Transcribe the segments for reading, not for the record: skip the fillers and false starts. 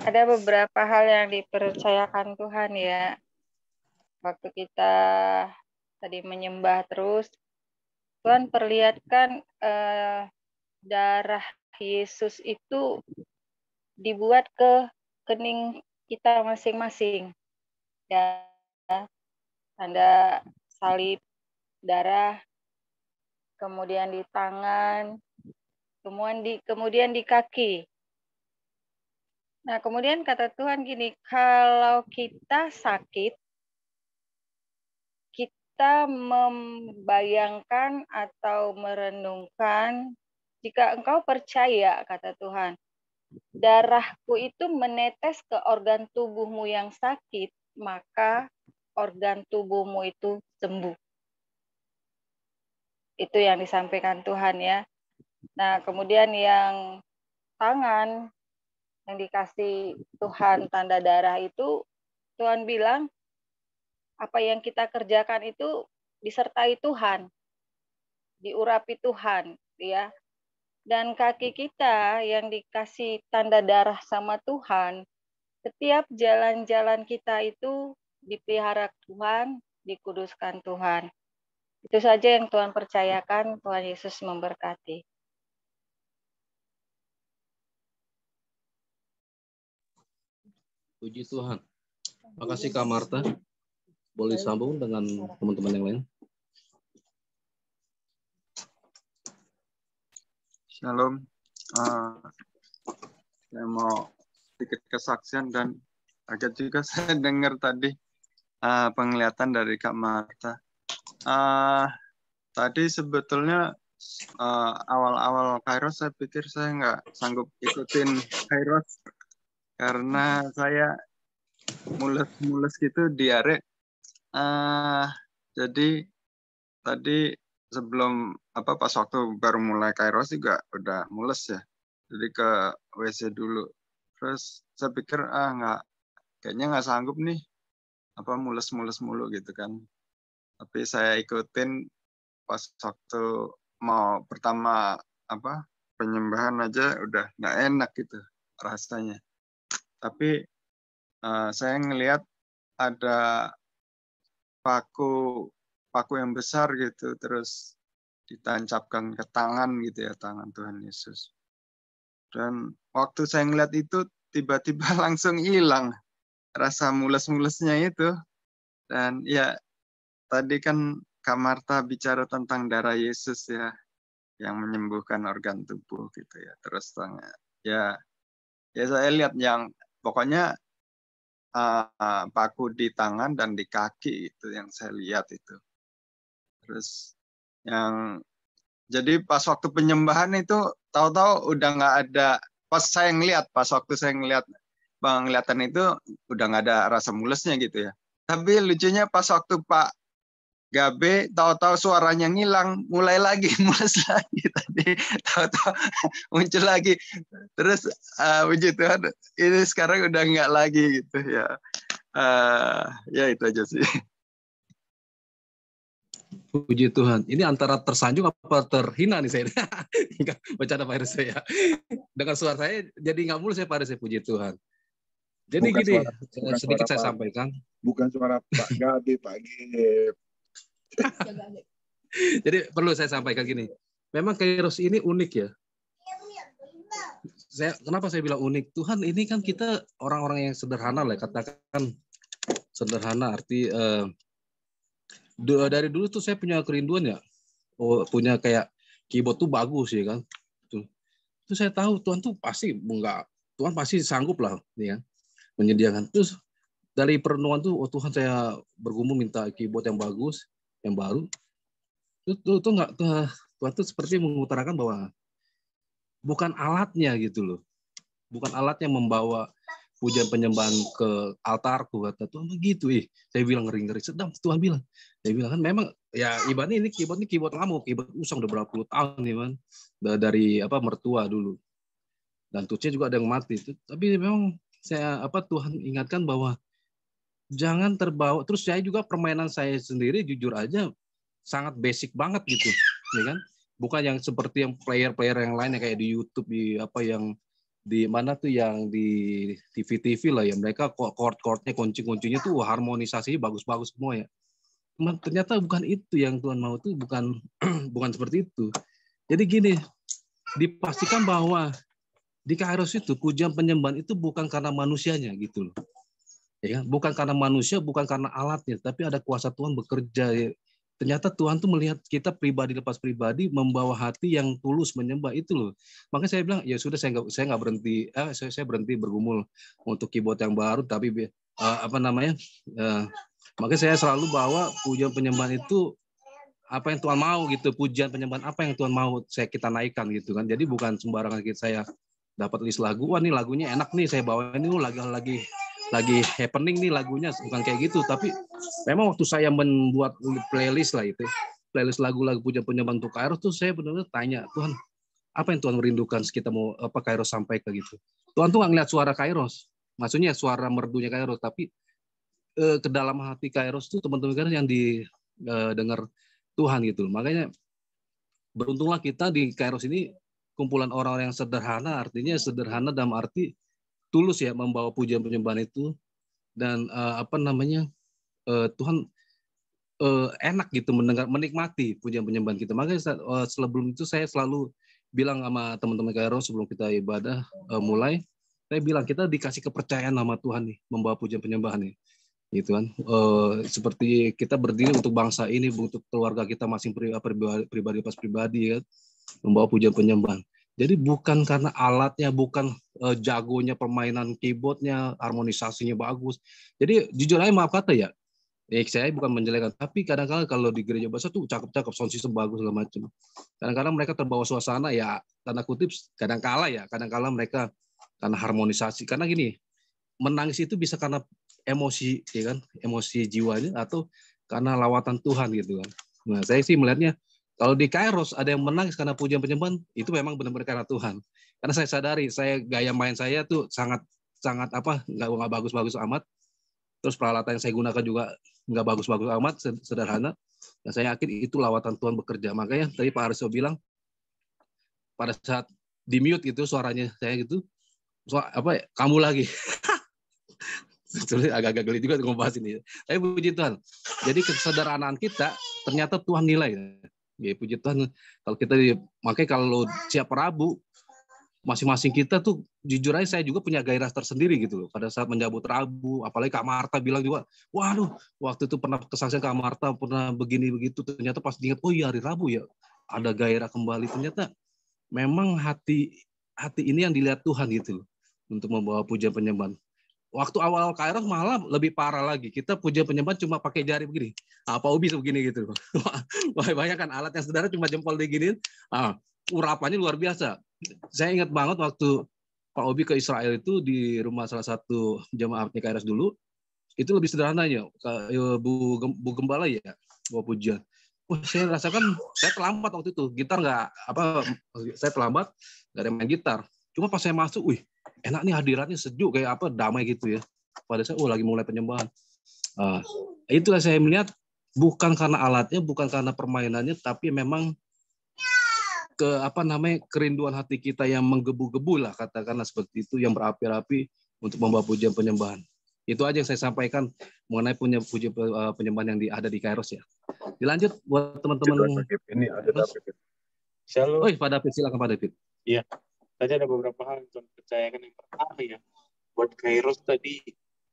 Ada beberapa hal yang dipercayakan Tuhan ya. Waktu kita tadi menyembah terus, Tuhan perlihatkan darah Yesus itu dibuat ke kening kita masing-masing. Ya, tanda salib darah, kemudian di tangan, kemudian di kaki. Nah, kemudian kata Tuhan gini, kalau kita sakit, kita membayangkan atau merenungkan, jika engkau percaya, kata Tuhan, darahku itu menetes ke organ tubuhmu yang sakit, maka organ tubuhmu itu sembuh. Itu yang disampaikan Tuhan ya. Nah, kemudian yang tangan, yang dikasih Tuhan tanda darah itu, Tuhan bilang, apa yang kita kerjakan itu disertai Tuhan, diurapi Tuhan, ya. Dan kaki kita yang dikasih tanda darah sama Tuhan, setiap jalan-jalan kita itu dipelihara Tuhan, dikuduskan Tuhan. Itu saja yang Tuhan percayakan. Tuhan Yesus memberkati. Puji Tuhan. Makasih Kak Marta. Boleh sambung dengan teman-teman yang lain. Shalom. Saya mau sedikit kesaksian dan agak juga saya dengar tadi penglihatan dari Kak Marta. Tadi sebetulnya awal-awal Kairos saya pikir saya nggak sanggup ikutin Kairos karena saya mules-mules gitu diare. Jadi tadi sebelum pas waktu baru mulai Kairos juga udah mules ya. Jadi ke WC dulu. Terus saya pikir kayaknya nggak sanggup nih mules-mules mulu gitu kan. Tapi saya ikutin pas waktu mau pertama penyembahan aja udah nggak enak gitu rasanya. Tapi saya ngelihat ada paku yang besar gitu, terus ditancapkan ke tangan gitu ya, tangan Tuhan Yesus. Dan waktu saya ngeliat itu tiba-tiba langsung hilang rasa mules-mulesnya itu. Dan ya tadi kan Kak Marta bicara tentang darah Yesus ya, yang menyembuhkan organ tubuh gitu ya. Terus ya saya lihat yang pokoknya paku di tangan dan di kaki itu yang saya lihat itu. Terus jadi pas waktu penyembahan itu tahu-tahu udah nggak ada, pas waktu saya ngeliat penglihatan itu udah nggak ada rasa mulesnya gitu ya. Tapi lucunya pas waktu Pak Gabe tahu-tahu suaranya ngilang, mulai lagi mules lagi tadi, tahu-tahu muncul lagi. Terus puji Tuhan ini sekarang udah nggak lagi gitu ya. Ya itu aja sih. Puji Tuhan. Ini antara tersanjung apa terhina nih saya. Bercanda Pak Iris ya. Dengan suara saya jadi nggak mulus ya Pak Iris, puji Tuhan. Jadi bukan gini, sedikit saya sampaikan. Bukan suara Pak Gabe, Pak Gep. Jadi perlu saya sampaikan gini. Memang Kairos ini unik ya. Kenapa saya bilang unik? Tuhan ini kan kita orang-orang yang sederhana lah, katakan sederhana arti dari dulu tuh saya punya kerinduan ya, punya kayak keyboard tuh bagus ya kan. Itu saya tahu Tuhan tuh pasti Tuhan pasti sanggup lah ya menyediakan. Terus dari perenungan tuh Tuhan saya bergumul minta keyboard yang bagus, yang baru. Tuh nggak Tuhan tuh seperti mengutarakan bahwa bukan alatnya gitu loh, bukan alatnya membawa pujian penyembahan ke altarku, kata Tuhan begitu. Saya bilang ngeri-ngeri sedang. Tuhan bilang, saya bilang kan memang ya ibaratnya ini keyboard lama, keyboard usang udah berapa puluh tahun nih man, dari mertua dulu, dan touchnya juga ada yang mati. Tapi memang saya Tuhan ingatkan bahwa jangan terbawa. Terus saya juga permainan saya sendiri jujur aja sangat basic banget gitu, ya kan? Bukan yang seperti yang player-player yang lainnya kayak di YouTube yang di mana tuh yang di TV-TV lah ya, mereka chord-chordnya, kunci-kuncinya tuh harmonisasinya bagus-bagus semua ya. Ternyata bukan itu yang Tuhan mau, tuh bukan bukan seperti itu. Jadi gini, dipastikan bahwa di Kairos itu pujian penyembahan itu bukan karena manusianya gitu loh. Ya, bukan karena manusia, bukan karena alatnya, tapi ada kuasa Tuhan bekerja. Ya. Ternyata Tuhan tuh melihat kita pribadi lepas pribadi membawa hati yang tulus menyembah itu loh. Makanya saya bilang ya sudah, saya nggak berhenti, saya berhenti bergumul untuk keyboard yang baru, tapi makanya saya selalu bawa pujian penyembahan itu apa yang Tuhan mau gitu, pujian penyembahan apa yang Tuhan mau kita naikkan gitu kan. Jadi bukan sembarangan saya dapat list lagu, wah nih lagunya enak nih saya bawa ini, lagi happening nih lagunya, bukan kayak gitu. Tapi memang waktu saya membuat playlist lah itu, playlist lagu-lagu pujian penyembahan untuk Kairos tuh saya benar-benar tanya, Tuhan apa yang Tuhan merindukan kita mau apa Kairos sampaikan gitu. Tuhan tuh nggak ngeliat suara Kairos, maksudnya suara merdunya Kairos, tapi ke dalam hati Kairos tuh teman-teman Kairos yang didengar Tuhan gitu. Makanya beruntunglah kita di Kairos ini kumpulan orang-orang yang sederhana, artinya sederhana dalam arti tulus ya membawa pujian penyembahan itu, dan Tuhan enak gitu mendengar, menikmati pujian penyembahan kita. Makanya sebelum itu saya selalu bilang sama teman-teman Kairos sebelum kita ibadah mulai, saya bilang kita dikasih kepercayaan sama Tuhan nih membawa pujian penyembahan nih, gitu kan. Seperti kita berdiri untuk bangsa ini, untuk keluarga kita masing pribadi pas pribadi ya, membawa pujian penyembahan. Jadi bukan karena alatnya, bukan jagonya permainan keyboardnya, harmonisasinya bagus. Jadi jujur aja maaf kata ya, saya bukan menjelekkan, tapi kadang-kadang kalau di gereja besar tuh cakep-cakep, sound system bagus segala macam. Kadang-kadang mereka terbawa suasana ya, tanda kutip kadang-kala mereka karena harmonisasi. Karena gini, menangis itu bisa karena emosi, ya kan, emosi jiwanya, atau karena lawatan Tuhan gitu kan. Nah saya sih melihatnya, kalau di Kairos ada yang menangis karena pujian penyembahan, itu memang benar-benar karena Tuhan. Karena saya sadari, gaya main saya tuh sangat nggak bagus-bagus amat. Terus peralatan yang saya gunakan juga nggak bagus-bagus amat, sederhana. Dan saya yakin itu lawatan Tuhan bekerja. Makanya tadi Pak Arsio bilang, pada saat di mute gitu suaranya saya gitu, kamu lagi. Sebetulnya agak-agak geli juga ngomong ini. Tapi puji Tuhan. Jadi kesederhanaan kita ternyata Tuhan nilai. Ya, puji Tuhan. Makanya kalau siap Rabu, masing-masing kita tuh jujur aja saya juga punya gairah tersendiri gitu loh. Pada saat menyambut Rabu, apalagi Kak Marta bilang juga, waduh, waktu itu pernah kesaksian Kak Marta pernah begini begitu. Ternyata pas diingat, oh iya hari Rabu ya, ada gairah kembali. Ternyata memang hati ini yang dilihat Tuhan gitu loh, untuk membawa pujian penyembahan. Waktu awal Kairos malah lebih parah lagi. Kita pujian penyembahan cuma pakai jari begini. Apa ubi begini gitu. Banyak kan alat yang sederhana cuma jempol diginiin. Urapannya luar biasa. Saya ingat banget waktu Pak Obi ke Israel itu di rumah salah satu jemaatnya Kairos dulu. Itu lebih sederhananya. Bu Gembala ya, bawa pujian. Saya rasakan saya terlambat waktu itu. Gitar saya terlambat, nggak ada main gitar. Cuma pas saya masuk, enak nih hadiratnya, sejuk kayak damai gitu ya. Pada saya lagi mulai penyembahan. Itulah saya melihat bukan karena alatnya, bukan karena permainannya, tapi memang kerinduan hati kita yang menggebu-gebu lah, katakanlah seperti itu, yang berapi-api untuk membawa pujian penyembahan. Itu aja yang saya sampaikan mengenai pujian penyembahan yang ada di Kairos ya. Dilanjut buat teman-teman. Ini ada David. Shalom. Pak David, silakan Pak David. Iya. Tadi ada beberapa hal yang Tuhan percayakan. Yang pertama ya, buat Kairos tadi,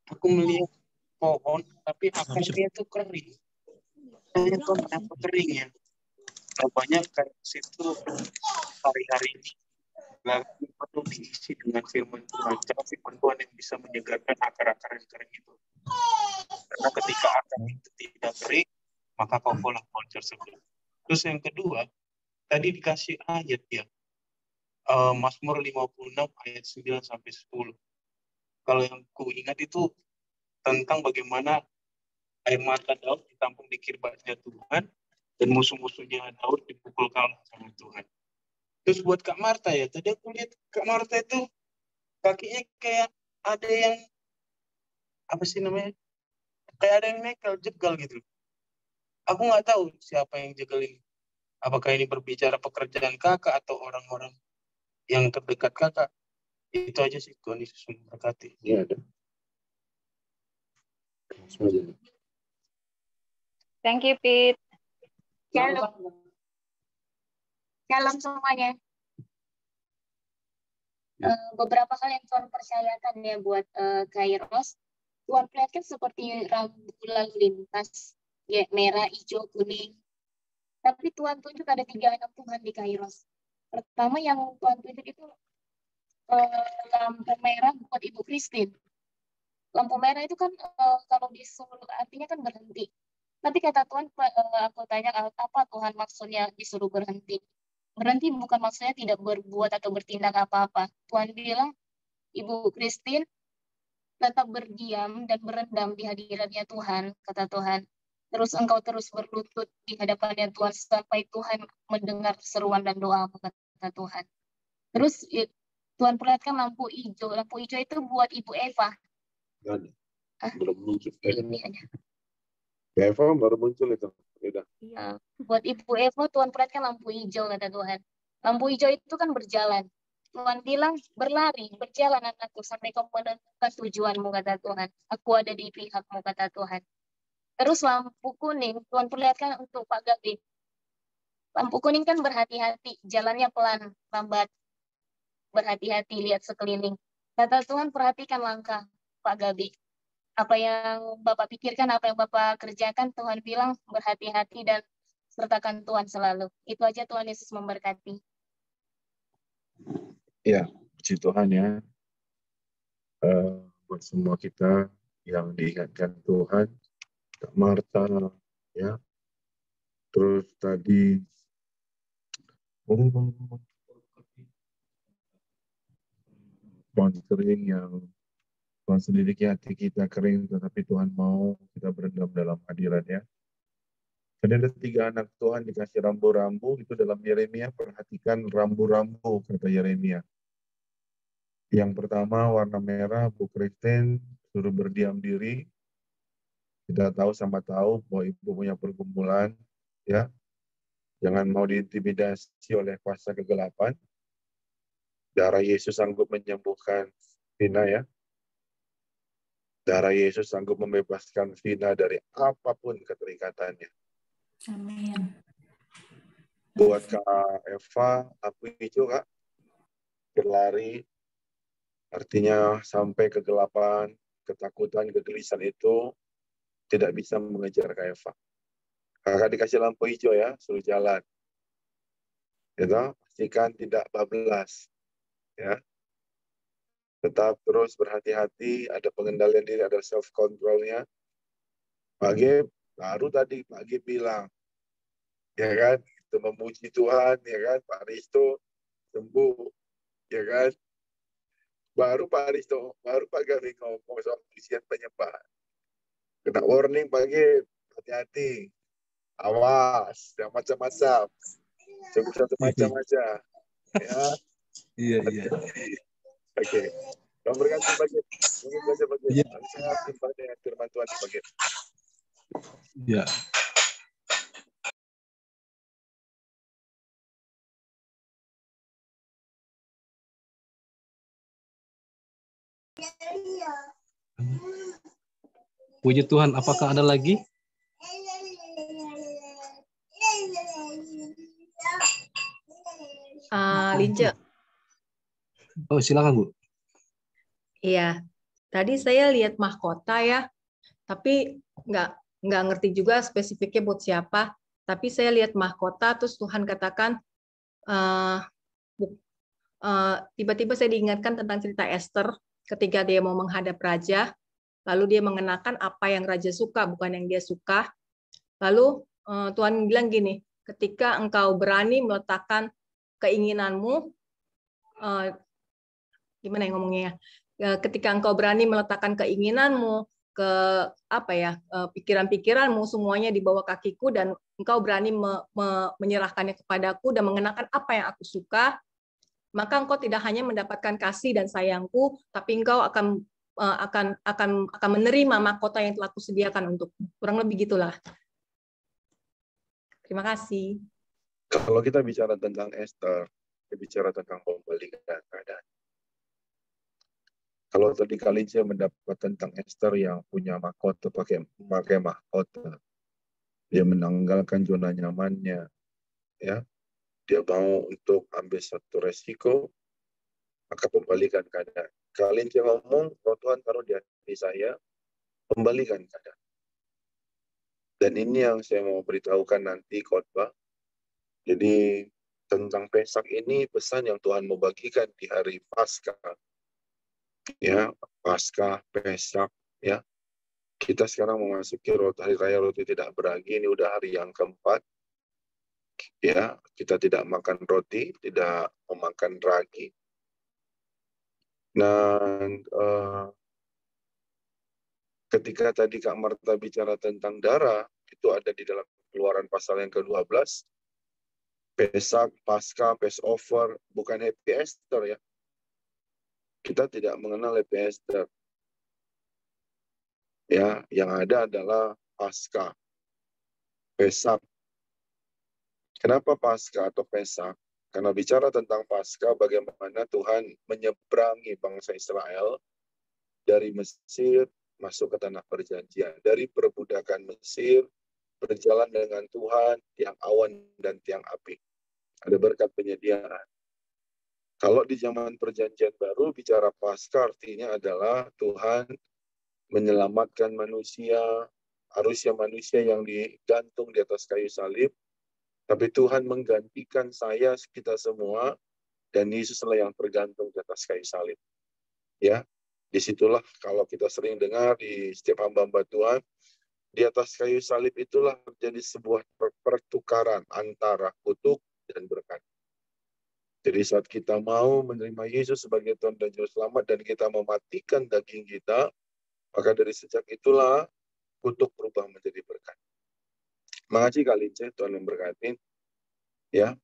aku melihat pohon, tapi akarnya itu kering. Saya tuh kenapa kering ya? Banyak Kairos itu hari-hari ini lagi penuh diisi dengan firman Tuhan. Karena firman Tuhan yang bisa menyegarkan akar-akar yang kering itu. Karena ketika akar itu tidak kering, maka kau pulang pohon tersebut. Terus yang kedua, tadi dikasih ayat ya. Mazmur 56 ayat 9 sampai 10. Kalau yang ku ingat itu tentang bagaimana air mata Daud ditampung di kirbatnya Tuhan dan musuh-musuhnya Daud dipukul kalah sama Tuhan. Terus buat Kak Marta ya, tadi aku lihat Kak Marta itu kakinya kayak ada yang kayak ada yang nekel, jegal gitu. Aku nggak tahu siapa yang jegal ini. Apakah ini berbicara pekerjaan kakak atau orang-orang yang terdekat kakak. Itu aja sih, Tuhan Yesus memberkati. Iya ada. Langsung aja. Thank you, Pete. Shalom. Shalom semuanya. Beberapa hal yang Tuhan percayakan ya buat Kairos. Tuhan perlihatkan seperti rambu lalu lintas, ya, merah, hijau, kuning. Tapi Tuhan tunjuk ada 3 anak Tuhan di Kairos. Pertama yang Tuhan tunjuk itu lampu merah buat Ibu Christine. Lampu merah itu kan kalau disuruh artinya kan berhenti. Tapi kata Tuhan, aku tanya apa Tuhan maksudnya disuruh berhenti. Berhenti bukan maksudnya tidak berbuat atau bertindak apa-apa. Tuhan bilang, Ibu Christine tetap berdiam dan berendam di hadiratnya Tuhan, kata Tuhan. Terus engkau terus berlutut di hadapannya Tuhan sampai Tuhan mendengar seruan dan doamu, kata Tuhan. Terus Tuhan perlihatkan lampu hijau. Lampu hijau itu buat Ibu Eva. Belum muncul. Ini aja. Eva baru muncul itu. Udah. Iya. Buat Ibu Eva, Tuhan perlihatkan lampu hijau, kata Tuhan. Lampu hijau itu kan berjalan. Tuhan bilang, berlari, berjalan anakku, sampai kau menemukan tujuanmu, kata Tuhan. Aku ada di pihakmu, kata Tuhan. Terus lampu kuning, Tuhan perlihatkan untuk Pak Gabi. Lampu kuning kan berhati-hati, jalannya pelan, lambat. Berhati-hati, lihat sekeliling. Kata Tuhan, perhatikan langkah Pak Gabi. Apa yang Bapak pikirkan, apa yang Bapak kerjakan, Tuhan bilang berhati-hati dan sertakan Tuhan selalu. Itu aja, Tuhan Yesus memberkati. Ya, puji Tuhan ya. Buat semua kita yang diingatkan Tuhan, Kak Marta, ya. Terus tadi, sponsoring yang Tuhan selidiki hati kita kering, tetapi Tuhan mau kita berendam dalam hadirat-Nya. Dan ada 3 anak Tuhan dikasih rambu-rambu, itu dalam Yeremia, perhatikan rambu-rambu, kata Yeremia. Yang pertama warna merah, Bu Christine suruh berdiam diri. Kita tahu sama tahu bahwa ibu punya pergumulan, ya. Jangan mau diintimidasi oleh kuasa kegelapan. Darah Yesus sanggup menyembuhkan Vina ya. Darah Yesus sanggup membebaskan Vina dari apapun keterikatannya. Amin. Buat Kak Eva, lampu hijau Kak, berlari. Artinya sampai kegelapan, ketakutan, kegelisahan itu tidak bisa mengejar Kak Eva. Kakak dikasih lampu hijau ya, suruh jalan. Gitu, pastikan tidak bablas. Ya. Tetap terus berhati-hati, ada pengendalian diri, ada self-control-nya. Pak Gep, baru tadi Pak Gep bilang, ya kan, itu memuji Tuhan, ya kan, Pak Risto sembuh, ya kan. Baru Pak Risto, baru Pak Gavi ngomong soal isian penyembahan. Kena warning Pak Gep, hati-hati, awas, yang macam-macam, cukup satu macam aja, ya. Iya, iya. Oke. Tuhan berkati Pak Gep. Mungkin saja Pak Gep. Iya. Saya simpan dengan firman Tuhan Pak Gep. Iya. Puji Tuhan, apakah ada lagi? Lince. Oh, silakan Bu. Iya. Tadi saya lihat mahkota ya, tapi nggak ngerti juga spesifiknya buat siapa. Tapi saya lihat mahkota, terus Tuhan katakan, tiba-tiba saya diingatkan tentang cerita Esther ketika dia mau menghadap raja, lalu dia mengenakan apa yang raja suka, bukan yang dia suka. Lalu Tuhan bilang gini, ketika engkau berani meletakkan keinginanmu, gimana yang ngomongnya ya? Ketika engkau berani meletakkan keinginanmu ke pikiran-pikiranmu semuanya di bawah kakiku dan engkau berani menyerahkannya kepadaku dan mengenakan apa yang aku suka, maka engkau tidak hanya mendapatkan kasih dan sayangku, tapi engkau akan menerima mahkota yang telah kusediakan untukmu. Kurang lebih gitulah. Terima kasih. Kalau kita bicara tentang Esther, kita bicara tentang pemulihan keadaan. Kalau tadi Kalince mendapat tentang Esther yang punya mahkota, pakai mahkota, dia menanggalkan zona nyamannya, ya, dia mau untuk ambil satu resiko, maka kembalikan keadaan. Kalince ngomong, kalau Tuhan taruh di hati saya, kembalikan keadaan. Dan ini yang saya mau beritahukan nanti khotbah. Jadi tentang Pesak ini pesan yang Tuhan mau bagikan di hari Paskah. Ya, Paskah, Pesak, ya. Kita sekarang memasuki hari raya roti tidak beragi, ini udah hari yang keempat. Ya, kita tidak makan roti, tidak memakan ragi. Dan ketika tadi Kak Marta bicara tentang darah, itu ada di dalam Keluaran pasal yang ke-12. Pesak, Paskah, Passover, bukan Happy Easter, ya. Kita tidak mengenal Happy Easter. Ya, yang ada adalah Paskah, Pesak. Kenapa Paskah atau Pesak? Karena bicara tentang Paskah, bagaimana Tuhan menyeberangi bangsa Israel dari Mesir masuk ke tanah perjanjian. Dari perbudakan Mesir, berjalan dengan Tuhan, tiang awan dan tiang api. Ada berkat penyediaan. Kalau di zaman perjanjian baru, bicara Paskah artinya adalah Tuhan menyelamatkan manusia, harusnya manusia yang digantung di atas kayu salib, tapi Tuhan menggantikan saya, kita semua, dan Yesuslah yang tergantung di atas kayu salib. Ya, disitulah kalau kita sering dengar di setiap hamba-hamba Tuhan, di atas kayu salib itulah terjadi sebuah pertukaran antara kutuk dan berkat. Jadi saat kita mau menerima Yesus sebagai Tuhan dan Juru Selamat dan kita mematikan daging kita, maka dari sejak itulah kutuk berubah menjadi berkat. Makasih Kalince, Tuhan memberkati. Ya,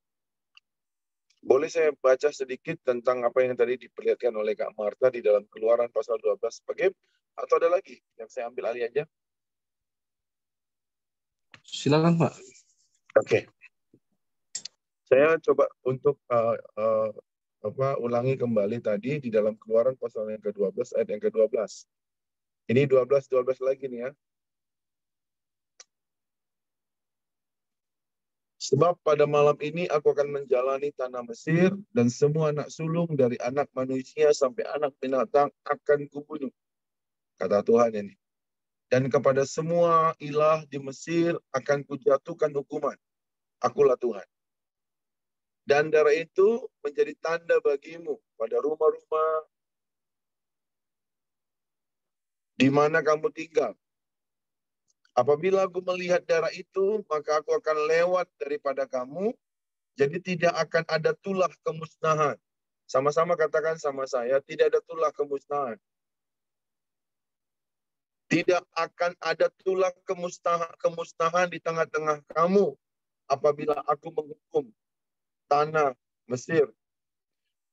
boleh saya baca sedikit tentang apa yang tadi diperlihatkan oleh Kak Marta di dalam Keluaran pasal 12 sebagai, atau ada lagi yang saya ambil alih aja? Silakan Pak. Oke. Saya coba untuk ulangi kembali tadi di dalam Keluaran pasal yang ke-12 ayat yang ke-12. Ini 12 lagi nih ya. Sebab pada malam ini aku akan menjalani tanah Mesir dan semua anak sulung dari anak manusia sampai anak binatang akan kubunuh. Kata Tuhan ini. Dan kepada semua ilah di Mesir akan kujatuhkan hukuman. Akulah Tuhan. Dan darah itu menjadi tanda bagimu pada rumah-rumah di mana kamu tinggal. Apabila aku melihat darah itu, maka aku akan lewat daripada kamu, jadi tidak akan ada tulah kemusnahan. Sama-sama katakan sama saya, tidak ada tulah kemusnahan. Tidak akan ada tulah kemusnahan di tengah-tengah kamu apabila aku menghukum tanah Mesir.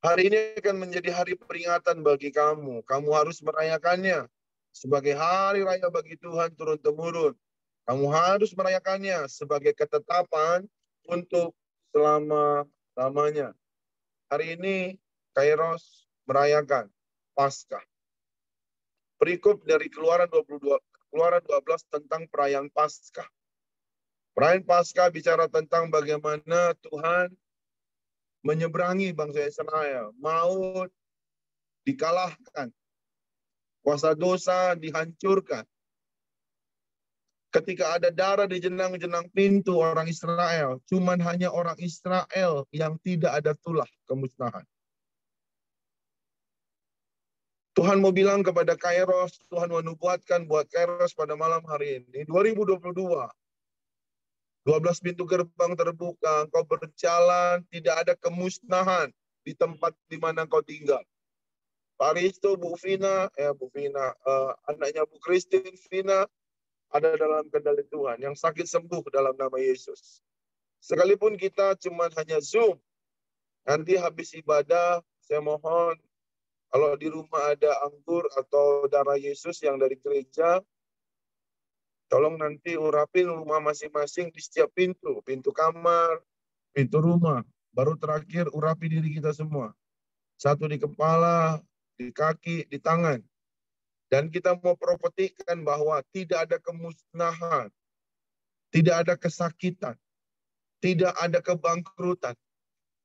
Hari ini akan menjadi hari peringatan bagi kamu. Kamu harus merayakannya sebagai hari raya bagi Tuhan turun-temurun. Kamu harus merayakannya sebagai ketetapan untuk selama-lamanya. Hari ini Kairos merayakan Paskah. Perikop dari Keluaran 12 tentang perayaan Paskah. Perayaan Paskah bicara tentang bagaimana Tuhan menyeberangi bangsa Israel, maut dikalahkan, kuasa dosa dihancurkan. Ketika ada darah di jenang-jenang pintu orang Israel, cuman hanya orang Israel yang tidak ada tulah kemusnahan. Tuhan mau bilang kepada Kairos, Tuhan menubuatkan buat Kairos pada malam hari ini, 2022. 12 pintu gerbang terbuka, engkau berjalan, tidak ada kemusnahan di tempat di mana engkau tinggal. Pak Risto, Bu Vina, anaknya Bu Christine, Vina, ada dalam kendali Tuhan. Yang sakit sembuh dalam nama Yesus. Sekalipun kita cuma hanya Zoom, nanti habis ibadah, saya mohon, kalau di rumah ada anggur atau darah Yesus yang dari gereja, tolong nanti urapin rumah masing-masing di setiap pintu. Pintu kamar, pintu rumah. Baru terakhir urapi diri kita semua. Satu di kepala, di kaki, di tangan. Dan kita mau profetikan bahwa tidak ada kemusnahan, tidak ada kesakitan, tidak ada kebangkrutan,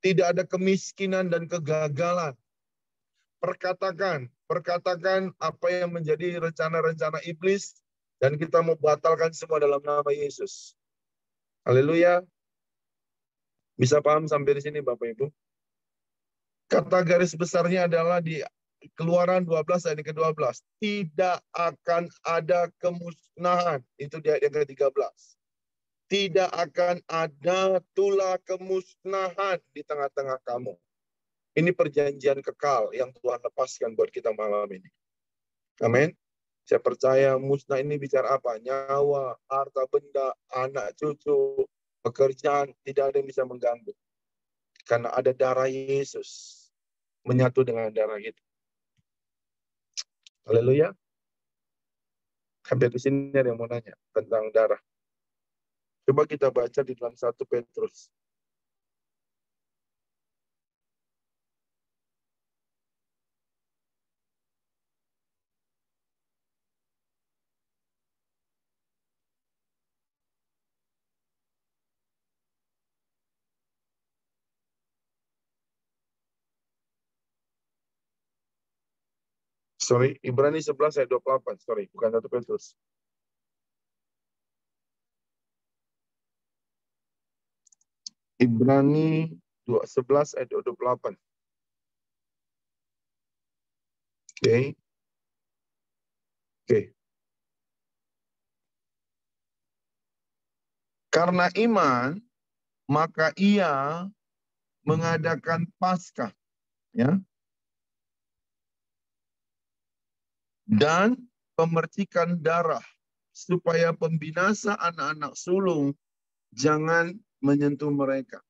tidak ada kemiskinan dan kegagalan. Perkatakan apa yang menjadi rencana-rencana iblis, dan kita mau batalkan semua dalam nama Yesus. Haleluya. Bisa paham sampai di sini Bapak Ibu? Kata garis besarnya adalah di Keluaran 12 ayat ke-12. Tidak akan ada kemusnahan. Itu di ayat yang ke-13. Tidak akan ada tulah kemusnahan di tengah-tengah kamu. Ini perjanjian kekal yang Tuhan lepaskan buat kita malam ini. Amin. Saya percaya musnah ini bicara apa? Nyawa, harta benda, anak cucu, pekerjaan, tidak ada yang bisa mengganggu. Karena ada darah Yesus menyatu dengan darah kita. Haleluya. Sampai di sini ada yang mau nanya tentang darah. Coba kita baca di dalam 1 Petrus. Sorry, Ibrani 11 ayat 28. Sorry, bukan 1 Petrus. Ibrani 11 ayat 28. Oke. Karena iman, maka ia mengadakan Paskah, ya, dan pemercikan darah, supaya pembinasa anak-anak sulung jangan menyentuh mereka.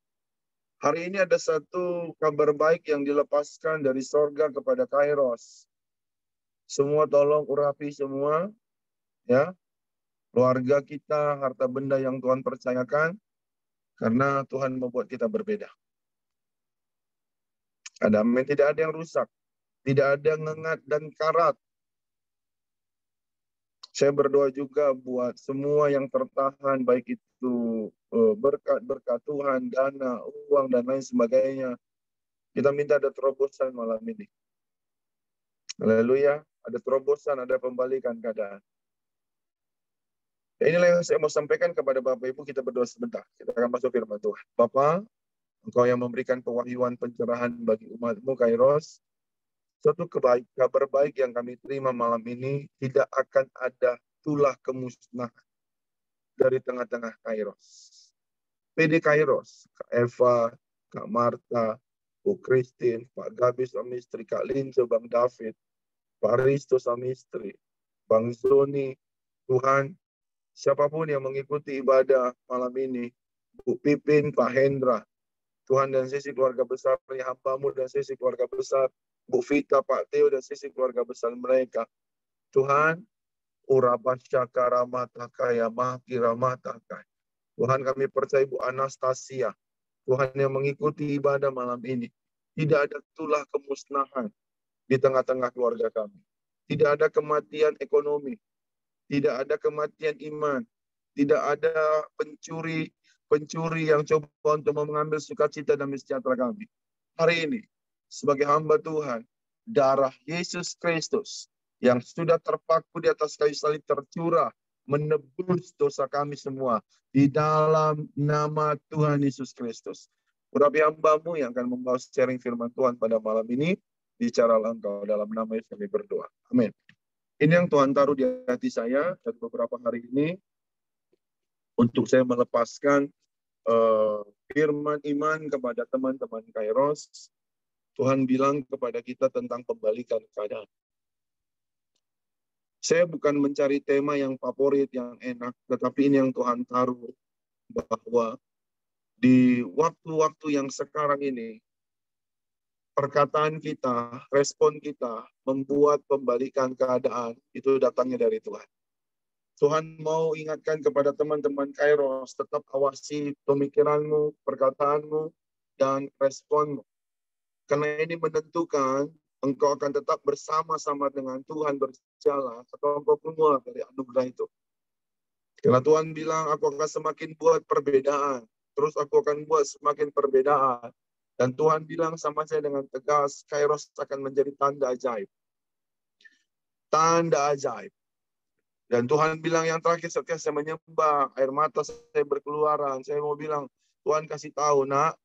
Hari ini ada satu kabar baik yang dilepaskan dari sorga kepada Kairos. Semua tolong urapi semua, ya, keluarga kita, harta benda yang Tuhan percayakan, karena Tuhan membuat kita berbeda. Ada amin, tidak ada yang rusak, tidak ada ngengat dan karat. Saya berdoa juga buat semua yang tertahan, baik itu berkat Tuhan, dana, uang, dan lain sebagainya. Kita minta ada terobosan malam ini. Haleluya, ada terobosan, ada pembalikan keadaan. Inilah yang saya mau sampaikan kepada Bapak Ibu. Kita berdoa sebentar. Kita akan masuk firman Tuhan. Bapa, Engkau yang memberikan pewahyuan pencerahan bagi umat-Mu, Kairos. Suatu kabar baik yang kami terima malam ini, tidak akan ada tulah kemusnahan dari tengah-tengah Kairos. PD Kairos, Kak Eva, Kak Marta, Bu Christine, Pak Gabis suami istri, Kak Linjo, Bang David, Pak Risto suami istri, Bang Zoni, Tuhan, siapapun yang mengikuti ibadah malam ini, Bu Pipin, Pak Hendra, Tuhan, dan sisi keluarga besar, hamba-Mu dan sisi keluarga besar, Bu Vita, Pak Theo, dan sisi keluarga besar mereka. Tuhan, Urabasyakaramatakaya Mahkiramataka. Tuhan, kami percaya Bu Anastasia, Tuhan yang mengikuti ibadah malam ini. Tidak ada tulah kemusnahan di tengah-tengah keluarga kami. Tidak ada kematian ekonomi. Tidak ada kematian iman. Tidak ada pencuri yang coba untuk mengambil sukacita dan sejahtera kami. Hari ini, sebagai hamba Tuhan, darah Yesus Kristus yang sudah terpaku di atas kayu salib tercurah, menebus dosa kami semua di dalam nama Tuhan Yesus Kristus. Urapi hamba-Mu yang akan membawa sharing firman Tuhan pada malam ini, bicaralah Engkau, dalam nama Yesus kami berdoa. Amin. Ini yang Tuhan taruh di hati saya dan beberapa hari ini untuk saya melepaskan firman iman kepada teman-teman Kairos. Tuhan bilang kepada kita tentang pembalikan keadaan. Saya bukan mencari tema yang favorit, yang enak, tetapi ini yang Tuhan taruh, bahwa di waktu-waktu yang sekarang ini, perkataan kita, respon kita, membuat pembalikan keadaan, itu datangnya dari Tuhan. Tuhan mau ingatkan kepada teman-teman Kairos, tetap awasi pemikiranmu, perkataanmu, dan responmu. Karena ini menentukan engkau akan tetap bersama-sama dengan Tuhan berjalan, atau engkau keluar dari anugerah itu. Karena Tuhan bilang, aku akan semakin buat perbedaan. Terus aku akan buat semakin perbedaan. Dan Tuhan bilang sama saya dengan tegas, Kairos akan menjadi tanda ajaib. Tanda ajaib. Dan Tuhan bilang yang terakhir setelah saya menyembah, air mata saya berkeluaran. Saya mau bilang, Tuhan kasih tahu, nak,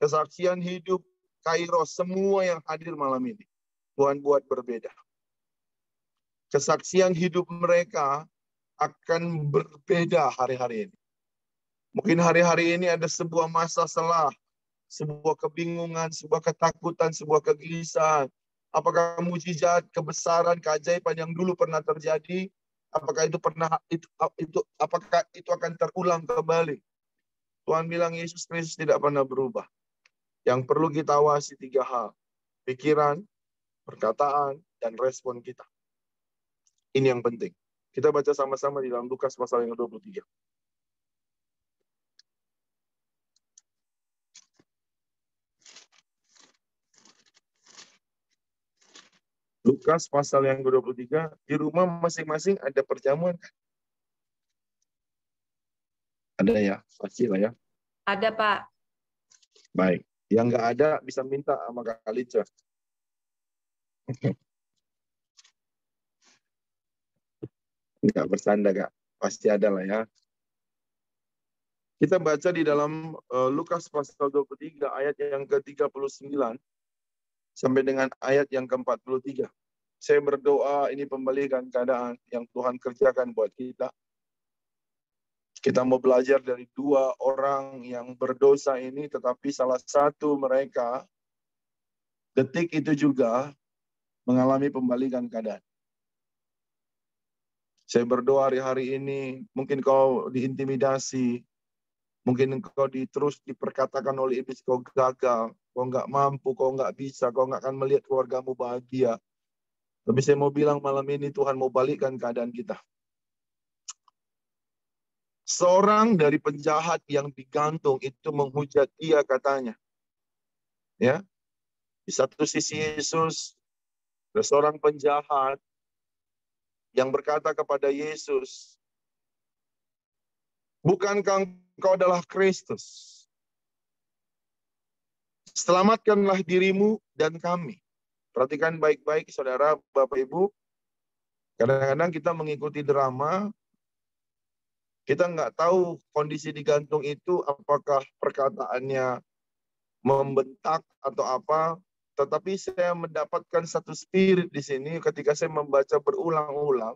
kesaksian hidup Kairos, semua yang hadir malam ini, Tuhan buat berbeda. Kesaksian hidup mereka akan berbeda hari-hari ini. Mungkin hari-hari ini ada sebuah masa selah, sebuah kebingungan, sebuah ketakutan, sebuah kegelisahan. Apakah mujizat, kebesaran, keajaiban yang dulu pernah terjadi, apakah itu akan terulang kembali? Tuhan bilang Yesus Kristus tidak pernah berubah. Yang perlu kita awasi 3 hal. Pikiran, perkataan, dan respon kita. Ini yang penting. Kita baca sama-sama di dalam Lukas pasal yang ke-23. Lukas pasal yang ke-23, di rumah masing-masing ada perjamuan kan? Ada ya, pasti lah ya. Ada, Pak. Baik. Yang nggak ada bisa minta sama Kak Alica. Nggak bercanda, Kak. Pasti ada lah ya. Kita baca di dalam Lukas pasal 23 ayat yang ke-39 sampai dengan ayat yang ke-43. Saya berdoa ini pembalikan keadaan yang Tuhan kerjakan buat kita. Kita mau belajar dari 2 orang yang berdosa ini, tetapi salah satu mereka detik itu juga mengalami pembalikan keadaan. Saya berdoa hari-hari ini, mungkin kau diintimidasi, mungkin kau terus diperkatakan oleh iblis, kau gagal, kau nggak mampu, kau nggak bisa, kau nggak akan melihat keluargamu bahagia. Tapi saya mau bilang malam ini Tuhan mau balikkan keadaan kita. Seorang dari penjahat yang digantung itu menghujat dia katanya. Ya. Di satu sisi Yesus, ada seorang penjahat yang berkata kepada Yesus, bukankah engkau adalah Kristus? Selamatkanlah dirimu dan kami. Perhatikan baik-baik saudara, Bapak Ibu. Kadang-kadang kita mengikuti drama, kita nggak tahu kondisi digantung itu apakah perkataannya membentak atau apa. Tetapi saya mendapatkan satu spirit di sini ketika saya membaca berulang-ulang.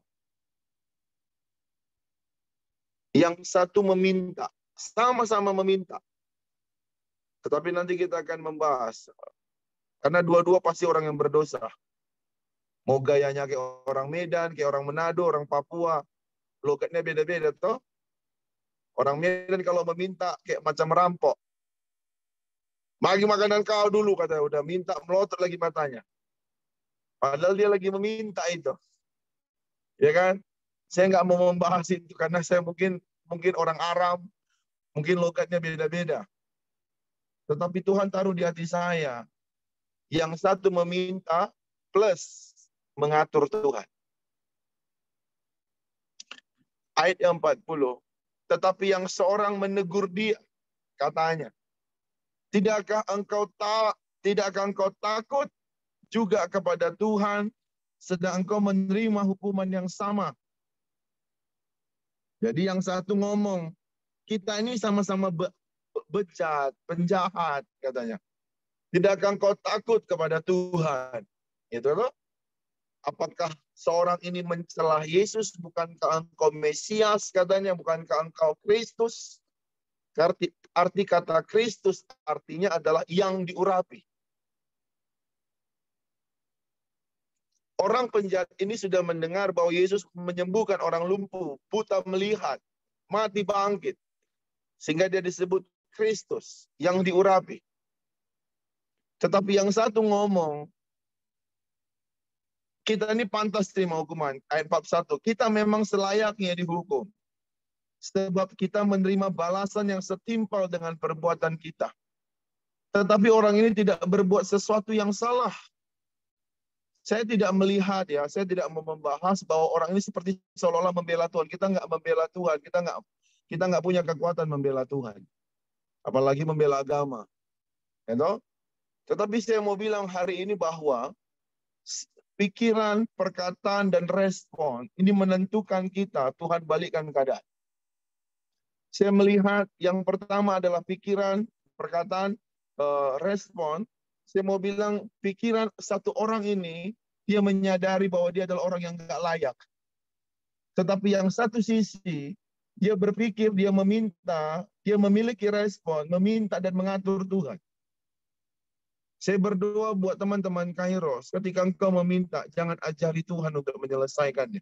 Yang satu meminta, sama-sama meminta. Tetapi nanti kita akan membahas. Karena dua-dua pasti orang yang berdosa. Mau gayanya kayak orang Medan, kayak orang Manado, orang Papua. Logatnya beda-beda toh. Orang Medan kalau meminta kayak macam merampok. Bagi makanan kau dulu, kata udah minta melotot lagi matanya. Padahal dia lagi meminta itu. Ya kan? Saya nggak mau membahas itu karena saya mungkin orang Arab, mungkin logatnya beda-beda. Tetapi Tuhan taruh di hati saya. Yang satu meminta plus mengatur Tuhan. Ayat yang 40. Tetapi yang seorang menegur dia, katanya, Tidakkah engkau takut juga kepada Tuhan, sedang engkau menerima hukuman yang sama? Jadi yang satu ngomong, kita ini sama-sama bejat, penjahat, katanya. Tidakkah engkau takut kepada Tuhan? Itu loh. Apakah seorang ini mencelah Yesus? Bukankah engkau Mesias, katanya? Bukankah engkau Kristus? Arti kata Kristus artinya adalah yang diurapi. Orang penjahat ini sudah mendengar bahwa Yesus menyembuhkan orang lumpuh, buta melihat, mati bangkit. Sehingga dia disebut Kristus, yang diurapi. Tetapi yang satu ngomong, kita ini pantas terima hukuman. Ayat 41, kita memang selayaknya dihukum. Sebab kita menerima balasan yang setimpal dengan perbuatan kita. Tetapi orang ini tidak berbuat sesuatu yang salah. Saya tidak melihat ya, saya tidak mau membahas bahwa orang ini seperti seolah-olah membela Tuhan. Kita nggak membela Tuhan, kita nggak punya kekuatan membela Tuhan. Apalagi membela agama. You know? Tetapi saya mau bilang hari ini bahwa pikiran, perkataan, dan respon ini menentukan kita, Tuhan balikkan keadaan. Saya melihat yang pertama adalah pikiran, perkataan, respon. Saya mau bilang pikiran satu orang ini, dia menyadari bahwa dia adalah orang yang nggak layak. Tetapi yang satu sisi, dia berpikir, dia meminta, dia memiliki respon, meminta dan mengatur Tuhan. Saya berdoa buat teman-teman Kairos, ketika engkau meminta, jangan ajari Tuhan untuk menyelesaikannya.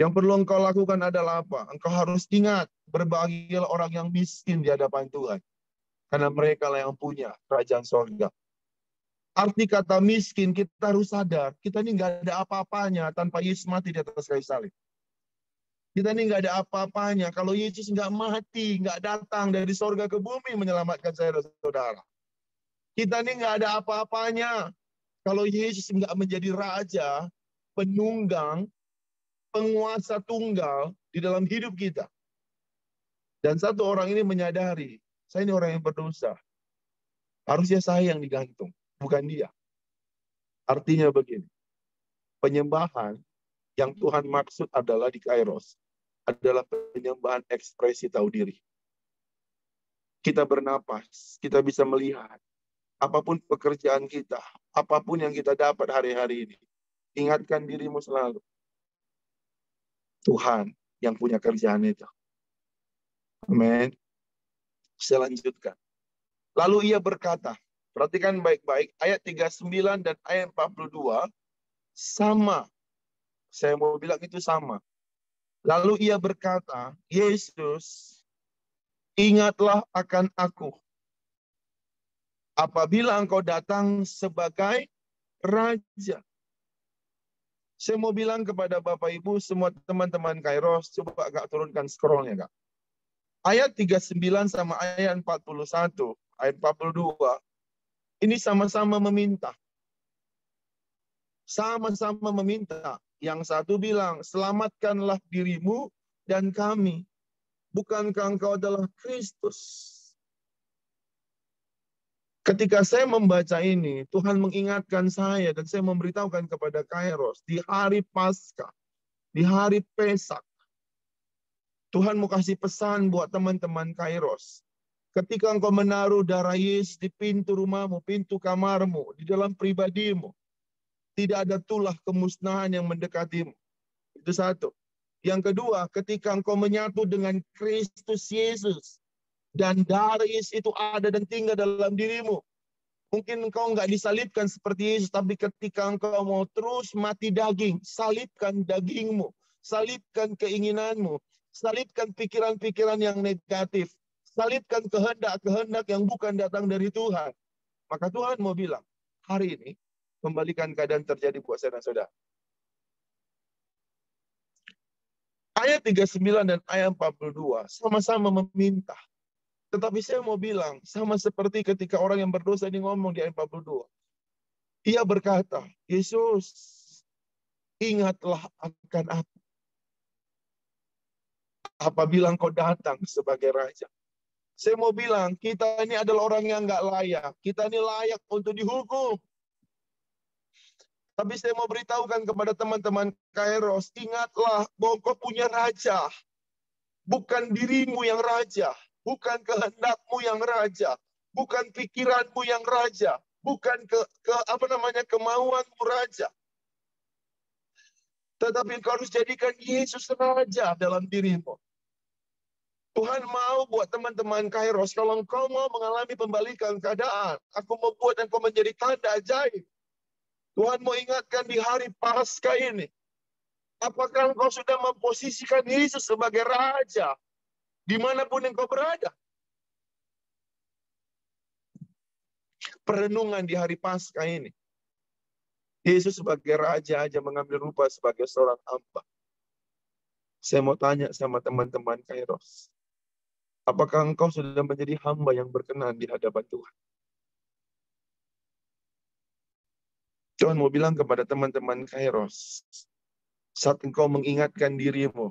Yang perlu engkau lakukan adalah apa? Engkau harus ingat, berbahagialah orang yang miskin di hadapan Tuhan. Karena mereka lah yang punya kerajaan sorga. Arti kata miskin, kita harus sadar, kita ini nggak ada apa-apanya tanpa Yesus mati di atas kayu salib. Kita ini nggak ada apa-apanya kalau Yesus nggak mati, nggak datang dari sorga ke bumi menyelamatkan saya dan saudara. Kita ini nggak ada apa-apanya kalau Yesus nggak menjadi raja, penunggang, penguasa tunggal di dalam hidup kita. Dan satu orang ini menyadari, saya ini orang yang berdosa. Harusnya saya yang digantung, bukan dia. Artinya begini, penyembahan yang Tuhan maksud adalah di Kairos, adalah penyembahan ekspresi tahu diri. Kita bernapas, kita bisa melihat, apapun pekerjaan kita, apapun yang kita dapat hari-hari ini, ingatkan dirimu selalu, Tuhan yang punya kerjaan itu. Amin. Saya lanjutkan. Lalu ia berkata, perhatikan baik-baik, ayat 39 dan ayat 42, sama. Saya mau bilang itu sama. Lalu ia berkata, Yesus, ingatlah akan aku. Apabila engkau datang sebagai raja. Saya mau bilang kepada Bapak Ibu, semua teman-teman Kairos, coba agak turunkan scrollnya, Kak. Ayat 39 sama ayat 41, ayat 42, ini sama-sama meminta. Sama-sama meminta. Yang satu bilang, selamatkanlah dirimu dan kami. Bukankah engkau adalah Kristus? Ketika saya membaca ini, Tuhan mengingatkan saya dan saya memberitahukan kepada Kairos, di hari Paskah, di hari Pesak, Tuhan mau kasih pesan buat teman-teman Kairos. Ketika engkau menaruh darah Yesus di pintu rumahmu, pintu kamarmu, di dalam pribadimu, tidak ada tulah kemusnahan yang mendekatimu. Itu satu. Yang kedua, ketika engkau menyatu dengan Kristus Yesus, dan darah Yesus itu ada dan tinggal dalam dirimu, mungkin engkau nggak disalibkan seperti Yesus, tapi ketika engkau mau terus mati daging, salibkan dagingmu, salibkan keinginanmu, salibkan pikiran-pikiran yang negatif, salibkan kehendak-kehendak yang bukan datang dari Tuhan. Maka Tuhan mau bilang, hari ini, kembalikan keadaan terjadi buat saya dan saudara. Ayat 39 dan ayat 42 sama-sama meminta. Tetapi saya mau bilang, sama seperti ketika orang yang berdosa ini ngomong di ayat 42. Ia berkata, Yesus, ingatlah akan aku. Apabila engkau datang sebagai raja. Saya mau bilang, kita ini adalah orang yang nggak layak. Kita ini layak untuk dihukum. Tapi saya mau beritahukan kepada teman-teman Kairos, ingatlah bahwa kau punya raja. Bukan dirimu yang raja. Bukan kehendakmu yang raja. Bukan pikiranmu yang raja. Bukan kemauanmu raja. Tetapi kau harus jadikan Yesus raja dalam dirimu. Tuhan mau buat teman-teman Kairos, kalau engkau mau mengalami pembalikan keadaan, aku mau buat engkau menjadi tanda ajaib. Tuhan mau ingatkan di hari Paskah ini, apakah engkau sudah memposisikan Yesus sebagai raja dimanapun engkau berada? Perenungan di hari Paskah ini, Yesus sebagai raja aja mengambil rupa sebagai seorang hamba. Saya mau tanya sama teman-teman Kairos, apakah engkau sudah menjadi hamba yang berkenan di hadapan Tuhan? Tuhan mau bilang kepada teman-teman Kairos, saat engkau mengingatkan dirimu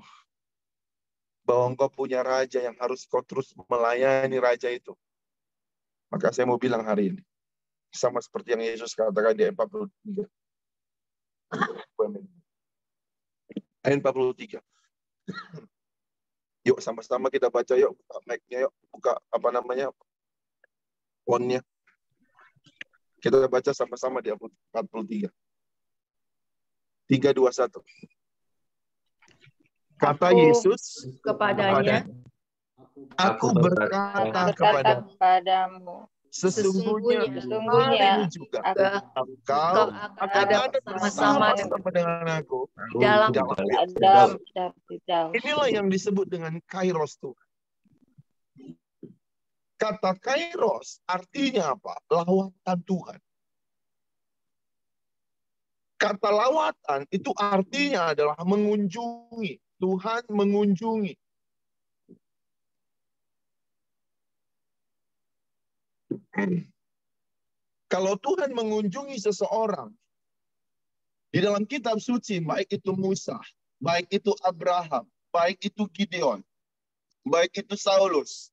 bahwa engkau punya raja yang harus kau terus melayani raja itu, maka saya mau bilang hari ini, sama seperti yang Yesus katakan di ayat 43. Ayat 43. Yuk sama-sama kita baca yuk, buka mic-nya yuk, buka phone-nya. Kita baca sama-sama di 43. 3, 2, 1. Kata Yesus kepadanya, Aku berkata kepadamu, sesungguhnya sesungguhnya hari ini juga engkau akan ada bersama-sama dengan aku di dalam Adam dan Firdaus. Inilah yang disebut dengan kairos Tuhan. Kata kairos artinya apa? Lawatan Tuhan. Kata lawatan itu artinya adalah mengunjungi. Tuhan mengunjungi. Kalau Tuhan mengunjungi seseorang, di dalam kitab suci, baik itu Musa, baik itu Abraham, baik itu Gideon, baik itu Saulus,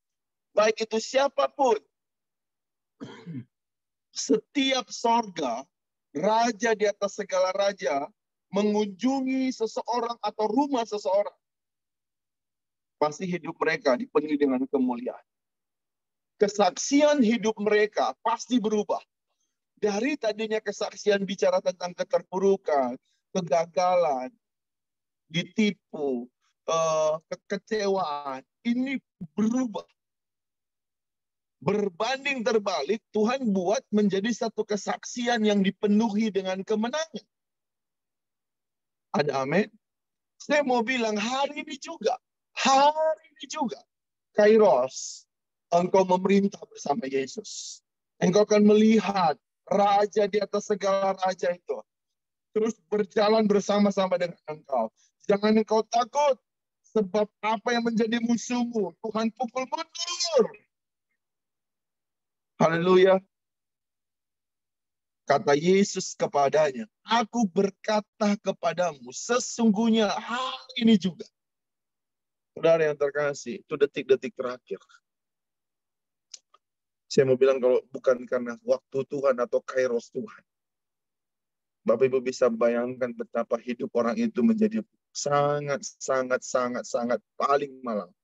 baik itu siapapun, setiap sorga, raja di atas segala raja, mengunjungi seseorang atau rumah seseorang, pasti hidup mereka dipenuhi dengan kemuliaan. Kesaksian hidup mereka pasti berubah. Dari tadinya kesaksian bicara tentang keterpurukan, kegagalan, ditipu, kekecewaan, ini berubah. Berbanding terbalik, Tuhan buat menjadi satu kesaksian yang dipenuhi dengan kemenangan. Ada amin? Saya mau bilang hari ini juga, Kairos, engkau memerintah bersama Yesus. Engkau akan melihat raja di atas segala raja itu terus berjalan bersama-sama dengan engkau. Jangan engkau takut, sebab apa yang menjadi musuhmu, Tuhan pukul mundur. Haleluya. Kata Yesus kepadanya, aku berkata kepadamu, sesungguhnya hari ini juga. Saudara yang terkasih, itu detik-detik terakhir. Saya mau bilang kalau bukan karena waktu Tuhan atau kairos Tuhan, Bapak Ibu bisa bayangkan betapa hidup orang itu menjadi sangat paling malang.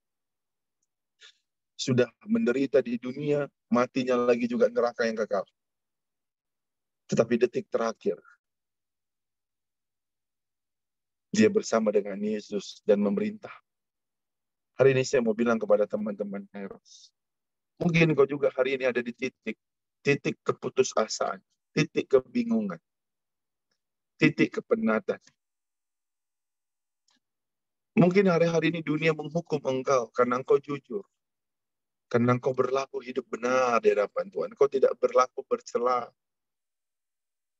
Sudah menderita di dunia, matinya lagi juga neraka yang kekal. Tetapi detik terakhir, dia bersama dengan Yesus dan memerintah. Hari ini saya mau bilang kepada teman-teman Kairos, mungkin kau juga hari ini ada di titik keputusasaan, titik kebingungan, titik kepenatan. Mungkin hari-hari ini dunia menghukum engkau karena engkau jujur. Karena engkau berlaku hidup benar di hadapan Tuhan. Engkau tidak berlaku bercela.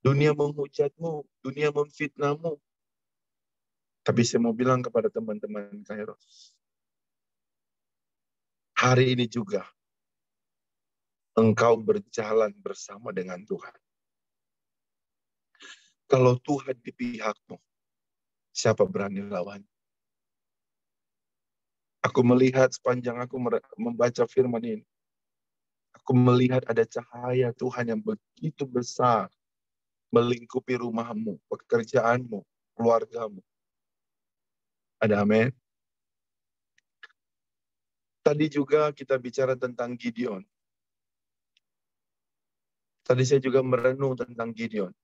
Dunia menghujatmu, dunia memfitnahmu. Tapi saya mau bilang kepada teman-teman Kairos, hari ini juga engkau berjalan bersama dengan Tuhan. Kalau Tuhan di pihakmu, siapa berani lawan? Aku melihat sepanjang aku membaca firman ini, aku melihat ada cahaya Tuhan yang begitu besar melingkupi rumahmu, pekerjaanmu, keluargamu. Ada amin? Tadi juga kita bicara tentang Gideon. Tadi saya juga merenung tentang Gideon.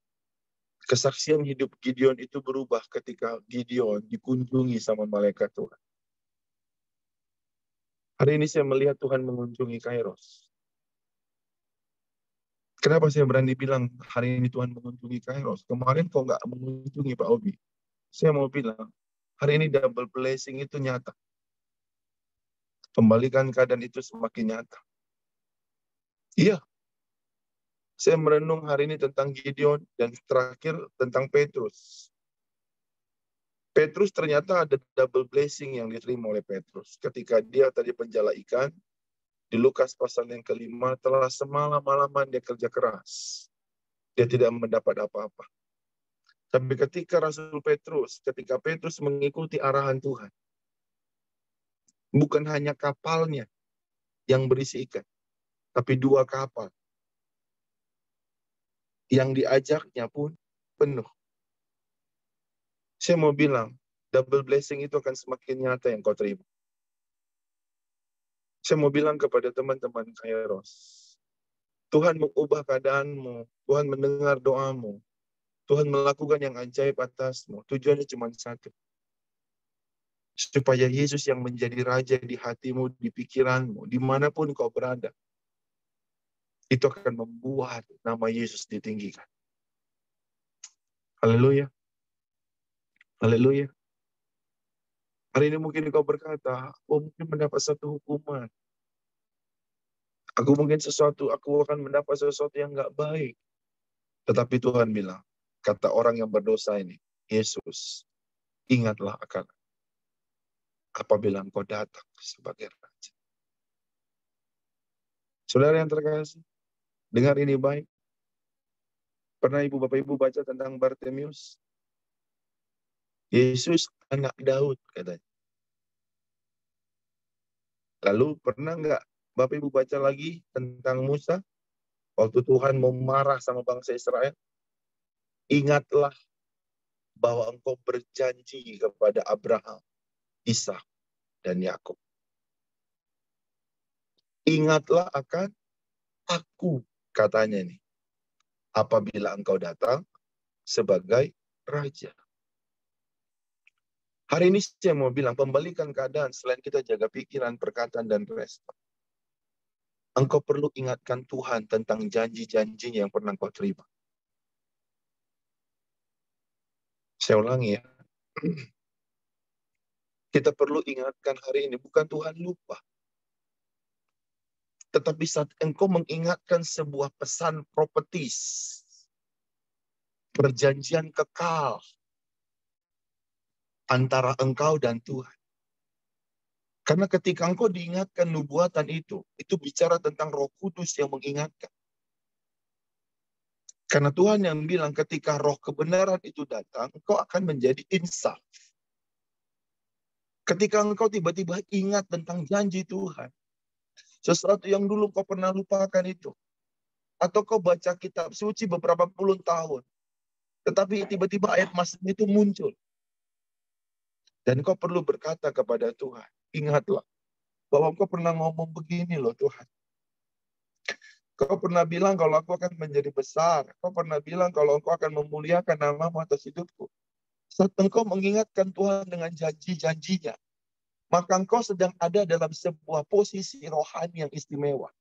Kesaksian hidup Gideon itu berubah ketika Gideon dikunjungi sama malaikat Tuhan. Hari ini saya melihat Tuhan mengunjungi Kairos. Kenapa saya berani bilang hari ini Tuhan mengunjungi Kairos? Kemarin kok nggak mengunjungi Pak Obi? Saya mau bilang, hari ini double blessing itu nyata. Kembalikan keadaan itu semakin nyata. Iya. Saya merenung hari ini tentang Gideon dan terakhir tentang Petrus. Petrus ternyata ada double blessing yang diterima oleh Petrus. Ketika dia tadi penjala ikan, di Lukas pasal yang ke-5, telah semalam-malaman dia kerja keras. Dia tidak mendapat apa-apa. Tapi ketika ketika Petrus mengikuti arahan Tuhan, bukan hanya kapalnya yang berisi ikan, tapi 2 kapal yang diajaknya pun penuh. Saya mau bilang, double blessing itu akan semakin nyata yang kau terima. Saya mau bilang kepada teman-teman Kairos, Tuhan mengubah keadaanmu, Tuhan mendengar doamu, Tuhan melakukan yang ajaib atasmu. Tujuannya cuma satu. Supaya Yesus yang menjadi raja di hatimu, di pikiranmu, dimanapun kau berada, itu akan membuat nama Yesus ditinggikan. Haleluya. Haleluya. Hari ini mungkin kau berkata, mungkin mendapat satu hukuman. Aku akan mendapat sesuatu yang nggak baik. Tetapi Tuhan bilang, kata orang yang berdosa ini, Yesus, ingatlah akan apabila engkau datang sebagai raja. Saudara yang terkasih, dengar ini baik. Pernah ibu bapak ibu baca tentang Bartimius? Yesus anak Daud katanya. Lalu pernah nggak bapak ibu baca lagi tentang Musa? Waktu Tuhan mau marah sama bangsa Israel. Ingatlah bahwa engkau berjanji kepada Abraham, Ishak, dan Yakub. Ingatlah akan aku, katanya nih. Apabila engkau datang sebagai raja. Hari ini saya mau bilang, pembalikan keadaan selain kita jaga pikiran, perkataan, dan respon. Engkau perlu ingatkan Tuhan tentang janji-janjinya yang pernah kau terima. Saya ulangi ya. Kita perlu ingatkan hari ini, bukan Tuhan lupa. Tetapi saat engkau mengingatkan sebuah pesan profetis, perjanjian kekal antara engkau dan Tuhan. Karena ketika engkau diingatkan nubuatan itu bicara tentang Roh Kudus yang mengingatkan. Karena Tuhan yang bilang ketika roh kebenaran itu datang, engkau akan menjadi insaf. Ketika engkau tiba-tiba ingat tentang janji Tuhan, sesuatu yang dulu kau pernah lupakan itu. Atau kau baca kitab suci beberapa puluh tahun, tetapi tiba-tiba ayat masuk itu muncul. Dan kau perlu berkata kepada Tuhan, ingatlah bahwa kau pernah ngomong begini loh Tuhan. Kau pernah bilang kalau aku akan menjadi besar. Kau pernah bilang kalau engkau akan memuliakan nama-Mu atas hidupku. Saat engkau mengingatkan Tuhan dengan janji-janjinya, maka engkau sedang ada dalam sebuah posisi rohani yang istimewa.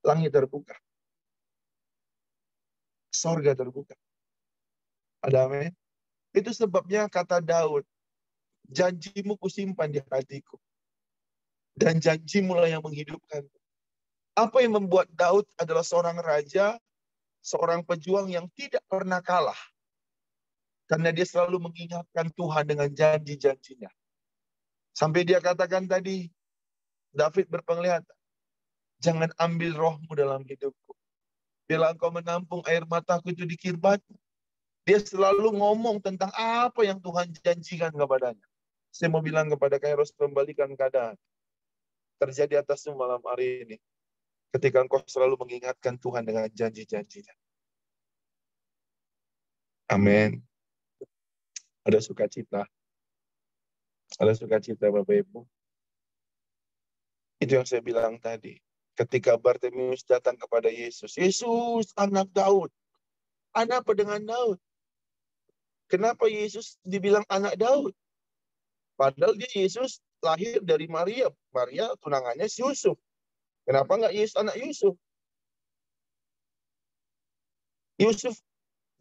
Langit terbuka. Sorga terbuka. Ada amin? Itu sebabnya kata Daud, janjimu kusimpan di hatiku. Dan janjimu lah yang menghidupkan. Apa yang membuat Daud adalah seorang raja, seorang pejuang yang tidak pernah kalah. Karena dia selalu mengingatkan Tuhan dengan janji-janjinya. Sampai dia katakan tadi, David berpenglihatan, jangan ambil rohmu dalam hidupku. Bila engkau menampung air mataku itu di kirbatmu. Dia selalu ngomong tentang apa yang Tuhan janjikan kepadanya. Saya mau bilang kepada Kairos, kembalikan keadaan. Terjadi atasmu malam hari ini. Ketika engkau selalu mengingatkan Tuhan dengan janji-janjinya. Amin. Ada sukacita. Ada sukacita Bapak Ibu. Itu yang saya bilang tadi. Ketika Bartimius datang kepada Yesus. Yesus anak Daud. Ada apa dengan Daud? Kenapa Yesus dibilang anak Daud? Padahal dia Yesus lahir dari Maria. Maria tunangannya si Yusuf. Kenapa nggak Yesus anak Yusuf? Yusuf,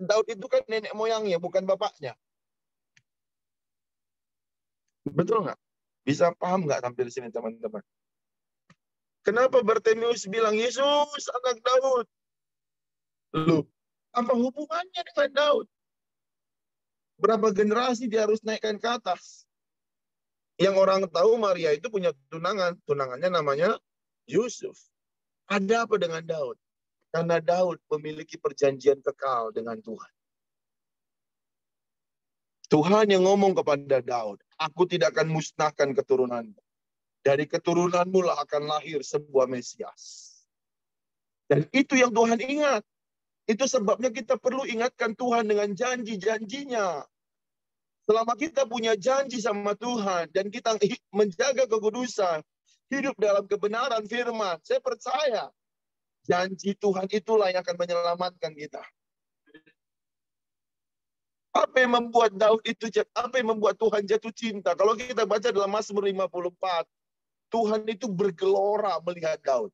Daud itu kan nenek moyangnya, bukan bapaknya. Betul nggak? Bisa paham nggak sampai di sini teman-teman? Kenapa Bartimius bilang Yesus anak Daud? Loh, apa hubungannya dengan Daud? Berapa generasi dia harus naikkan ke atas? Yang orang tahu Maria itu punya tunangan. Tunangannya namanya Yusuf. Ada apa dengan Daud? Karena Daud memiliki perjanjian kekal dengan Tuhan. Tuhan yang ngomong kepada Daud, aku tidak akan musnahkan keturunanmu. Dari keturunanmu lah akan lahir sebuah Mesias. Dan itu yang Tuhan ingat. Itu sebabnya kita perlu ingatkan Tuhan dengan janji-janjinya. Selama kita punya janji sama Tuhan dan kita menjaga kekudusan, hidup dalam kebenaran firman, saya percaya janji Tuhan itulah yang akan menyelamatkan kita. Apa yang membuat Daud itu, apa yang membuat Tuhan jatuh cinta? Kalau kita baca dalam Mazmur 54, Tuhan itu bergelora melihat Daud.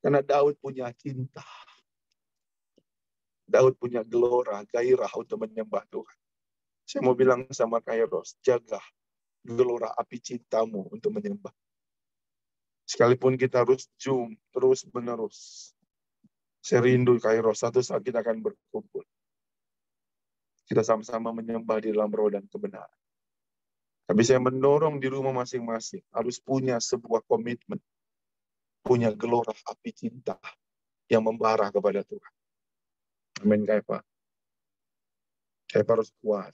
Karena Daud punya cinta. Daud punya gelora, gairah untuk menyembah Tuhan. Saya mau bilang sama Kairos, jaga gelora api cintamu untuk menyembah. Sekalipun kita harus zoom terus menerus. Saya rindu Kairos, satu saat kita akan berkumpul. Kita sama-sama menyembah di dalam roh dan kebenaran. Tapi saya mendorong di rumah masing-masing harus punya sebuah komitmen. Punya gelora api cinta yang membara kepada Tuhan. Amin, Kaipa. Kaipa harus kuat.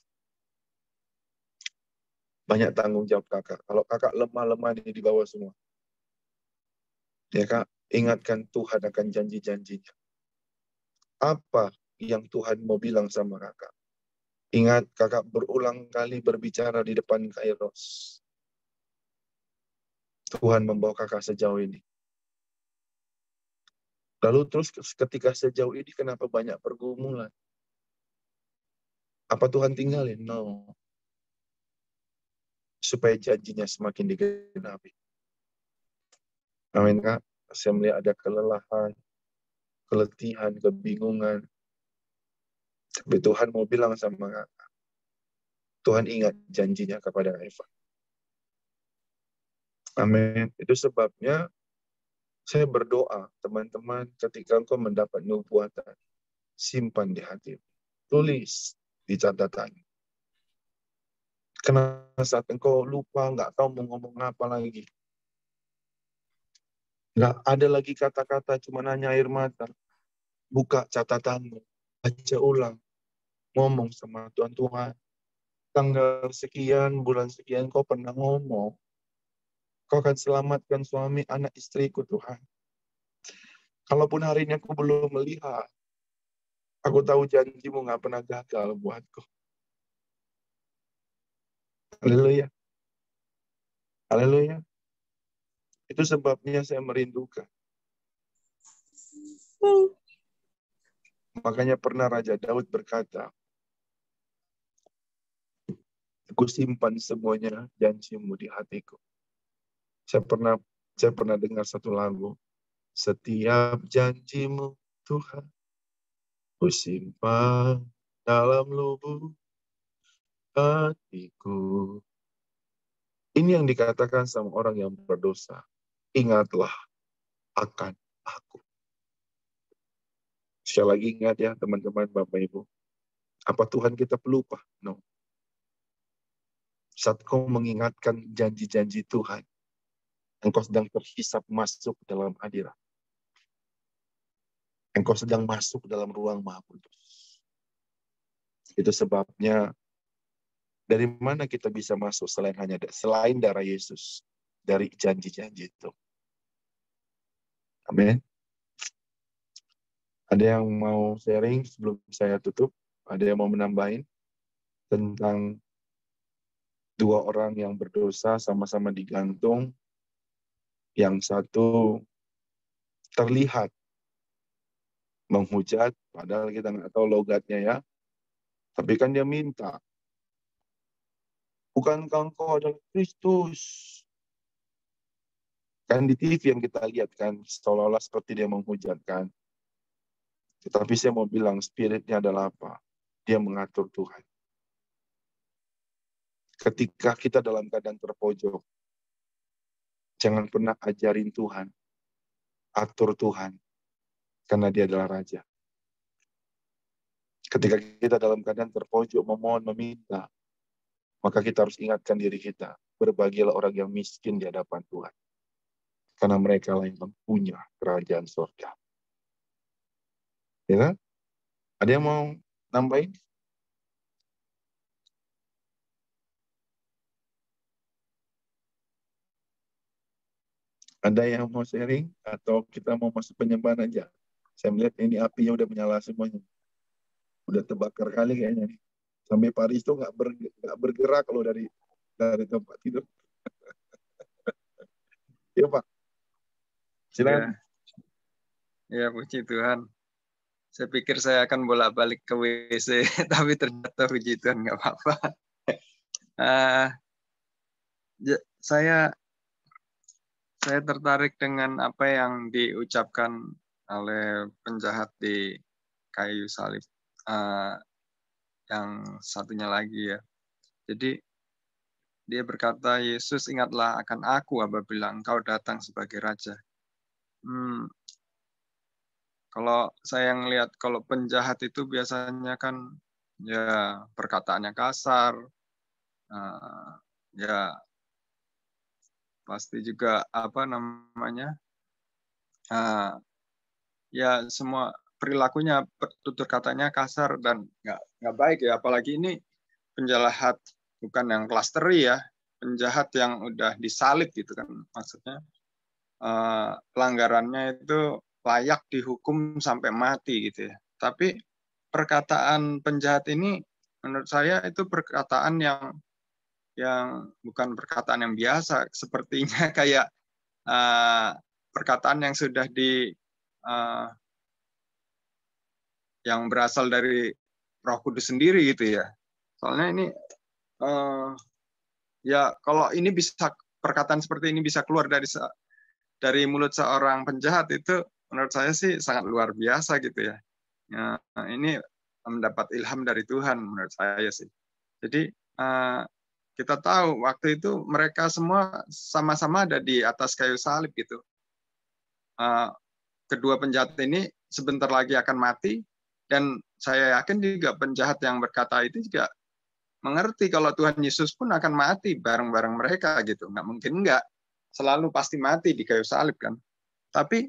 Banyak tanggung jawab kakak. Kalau kakak lemah-lemah di bawah semua. Ya kak, ingatkan Tuhan akan janji-janjinya. Apa yang Tuhan mau bilang sama kakak? Ingat, kakak berulang kali berbicara di depan Kairos. Tuhan membawa kakak sejauh ini. Lalu terus ketika sejauh ini kenapa banyak pergumulan? Apa Tuhan tinggalin? No. Supaya janjinya semakin digenapi. Amin, Kak. Saya melihat ada kelelahan, keletihan, kebingungan. Tapi Tuhan mau bilang sama kakak. Tuhan ingat janjinya kepada Eva. Amin. Itu sebabnya saya berdoa, teman-teman, ketika engkau mendapat nubuatan, simpan di hati. Tulis di catatan. Karena saat engkau lupa, nggak tahu mau ngomong apa lagi. Nggak ada lagi kata-kata, cuma nanya air mata. Buka catatanmu, baca ulang. Ngomong sama Tuhan, Tuhan, tanggal sekian, bulan sekian, kau pernah ngomong. Kau akan selamatkan suami, anak, istriku, Tuhan. Kalaupun hari ini aku belum melihat, aku tahu janjimu nggak pernah gagal buatku. Haleluya. Haleluya. Itu sebabnya saya merindukan. Makanya pernah Raja Daud berkata, aku simpan semuanya janjimu di hatiku. Saya pernah dengar satu lagu. Setiap janjimu Tuhan, ku simpan dalam lubuk hatiku. Ini yang dikatakan sama orang yang berdosa. Ingatlah akan aku. Sekali lagi ingat ya teman-teman, Bapak Ibu. Apa Tuhan kita pelupa? No. Saat kau mengingatkan janji-janji Tuhan, engkau sedang terhisap masuk dalam hadirat. Engkau sedang masuk dalam ruang Maha Kudus. Itu sebabnya dari mana kita bisa masuk selain darah Yesus, dari janji-janji itu. Amin. Ada yang mau sharing sebelum saya tutup? Ada yang mau menambahin tentang dua orang yang berdosa sama-sama digantung? Yang satu terlihat menghujat, padahal kita nggak tahu logatnya ya. Tapi kan dia minta, bukankah engkau adalah Kristus? Kan di TV yang kita lihat kan, seolah-olah seperti dia menghujatkan. Tetapi saya mau bilang, spiritnya adalah apa? Dia mengatur Tuhan. Ketika kita dalam keadaan terpojok, jangan pernah ajarin Tuhan, atur Tuhan, karena dia adalah Raja. Ketika kita dalam keadaan terpojok, memohon, meminta, maka kita harus ingatkan diri kita, berbahagialah orang yang miskin di hadapan Tuhan. Karena mereka lah yang punya kerajaan surga. Ya kan? Ada yang mau nambahin? Ada yang mau sharing atau kita mau masuk penyembahan aja? Saya melihat ini apinya udah menyala semuanya. Udah terbakar kali kayaknya nih. Sampai Pak Risto nggak bergerak kalau dari tempat tidur. Iya Pak, silakan. Ya, puji Tuhan. Saya pikir saya akan bolak-balik ke WC, tapi ternyata puji Tuhan nggak apa-apa. Saya tertarik dengan apa yang diucapkan oleh penjahat di kayu salib. Yang satunya lagi ya. Jadi dia berkata, Yesus ingatlah akan aku apabila engkau datang sebagai Raja. Kalau saya ngelihat kalau penjahat itu biasanya kan ya perkataannya kasar, ya pasti juga apa namanya, ya semua perilakunya, tutur katanya kasar dan nggak baik ya. Apalagi ini penjahat bukan yang kelas teri ya, penjahat yang udah disalib gitu kan, maksudnya pelanggarannya itu layak dihukum sampai mati gitu ya. Tapi perkataan penjahat ini menurut saya itu perkataan yang bukan perkataan yang biasa, sepertinya kayak perkataan yang sudah yang berasal dari Roh Kudus sendiri gitu ya. Soalnya ini ya kalau ini bisa, perkataan seperti ini bisa keluar dari mulut seorang penjahat, itu menurut saya sih sangat luar biasa gitu ya. Ini mendapat ilham dari Tuhan menurut saya sih. Jadi kita tahu waktu itu mereka semua sama-sama ada di atas kayu salib gitu. Kedua penjahat ini sebentar lagi akan mati, dan saya yakin juga penjahat yang berkata itu juga mengerti kalau Tuhan Yesus pun akan mati bareng-bareng mereka gitu. Nggak mungkin nggak. Selalu pasti mati di kayu salib kan. Tapi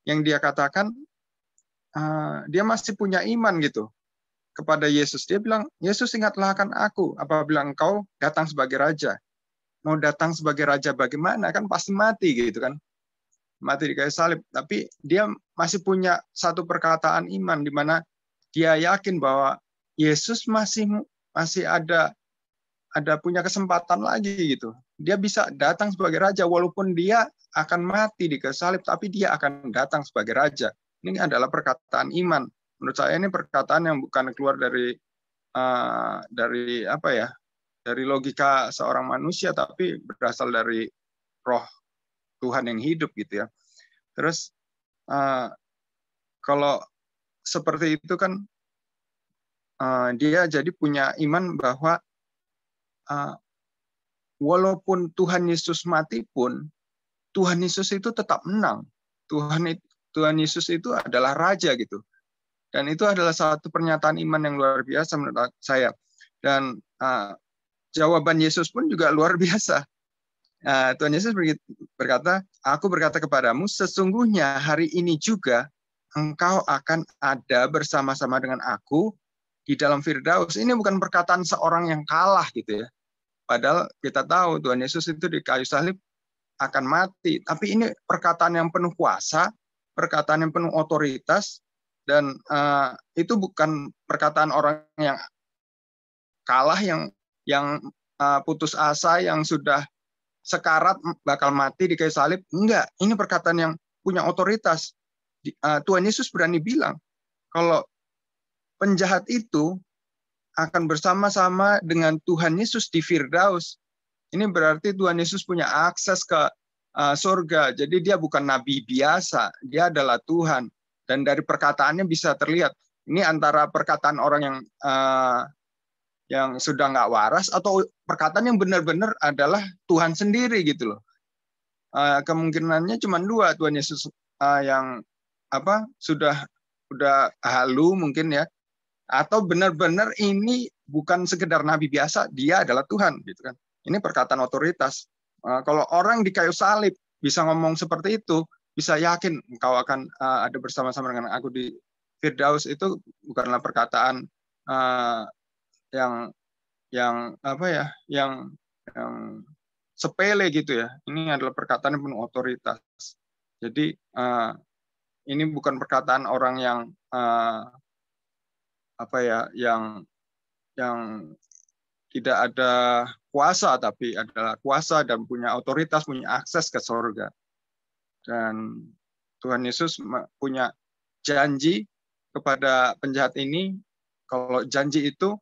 yang dia katakan, dia masih punya iman gitu kepada Yesus. Dia bilang, Yesus ingatlah akan aku apabila engkau datang sebagai Raja. Mau datang sebagai Raja bagaimana? Kan pasti mati gitu kan. Mati di kayu salib. Tapi dia masih punya satu perkataan iman di mana dia yakin bahwa Yesus masih ada punya kesempatan lagi gitu. Dia bisa datang sebagai Raja walaupun dia akan mati di kayu salib, tapi dia akan datang sebagai Raja. Ini adalah perkataan iman. Menurut saya ini perkataan yang bukan keluar dari apa ya, dari logika seorang manusia, tapi berasal dari Roh Tuhan yang hidup gitu ya. Terus kalau seperti itu kan dia jadi punya iman bahwa walaupun Tuhan Yesus mati pun, Tuhan Yesus itu tetap menang. Tuhan Yesus itu adalah Raja gitu. Dan itu adalah satu pernyataan iman yang luar biasa menurut saya. Dan jawaban Yesus pun juga luar biasa. Tuhan Yesus berkata, aku berkata kepadamu, sesungguhnya hari ini juga engkau akan ada bersama-sama dengan aku di dalam Firdaus. Ini bukan perkataan seorang yang kalah gitu ya. Padahal kita tahu Tuhan Yesus itu di kayu salib akan mati. Tapi ini perkataan yang penuh kuasa, perkataan yang penuh otoritas, dan itu bukan perkataan orang yang kalah, yang putus asa, yang sudah sekarat bakal mati di kayu salib. Enggak, ini perkataan yang punya otoritas. Tuhan Yesus berani bilang kalau penjahat itu akan bersama-sama dengan Tuhan Yesus di Firdaus. Ini berarti Tuhan Yesus punya akses ke surga. Jadi dia bukan nabi biasa, dia adalah Tuhan. Dan dari perkataannya bisa terlihat, ini antara perkataan orang yang sudah nggak waras atau perkataan yang benar-benar adalah Tuhan sendiri gitu loh. Kemungkinannya cuma dua, Tuhan Yesus yang sudah halu mungkin ya, atau benar-benar ini bukan sekedar nabi biasa, dia adalah Tuhan gitu kan. Ini perkataan otoritas. Kalau orang di kayu salib bisa ngomong seperti itu, bisa yakin engkau akan ada bersama-sama dengan aku di Firdaus, itu bukanlah perkataan yang sepele gitu ya. Ini adalah perkataan yang penuh otoritas. Jadi ini bukan perkataan orang yang yang tidak ada kuasa, tapi adalah kuasa dan punya otoritas, punya akses ke surga. Dan Tuhan Yesus punya janji kepada penjahat ini, kalau janji itu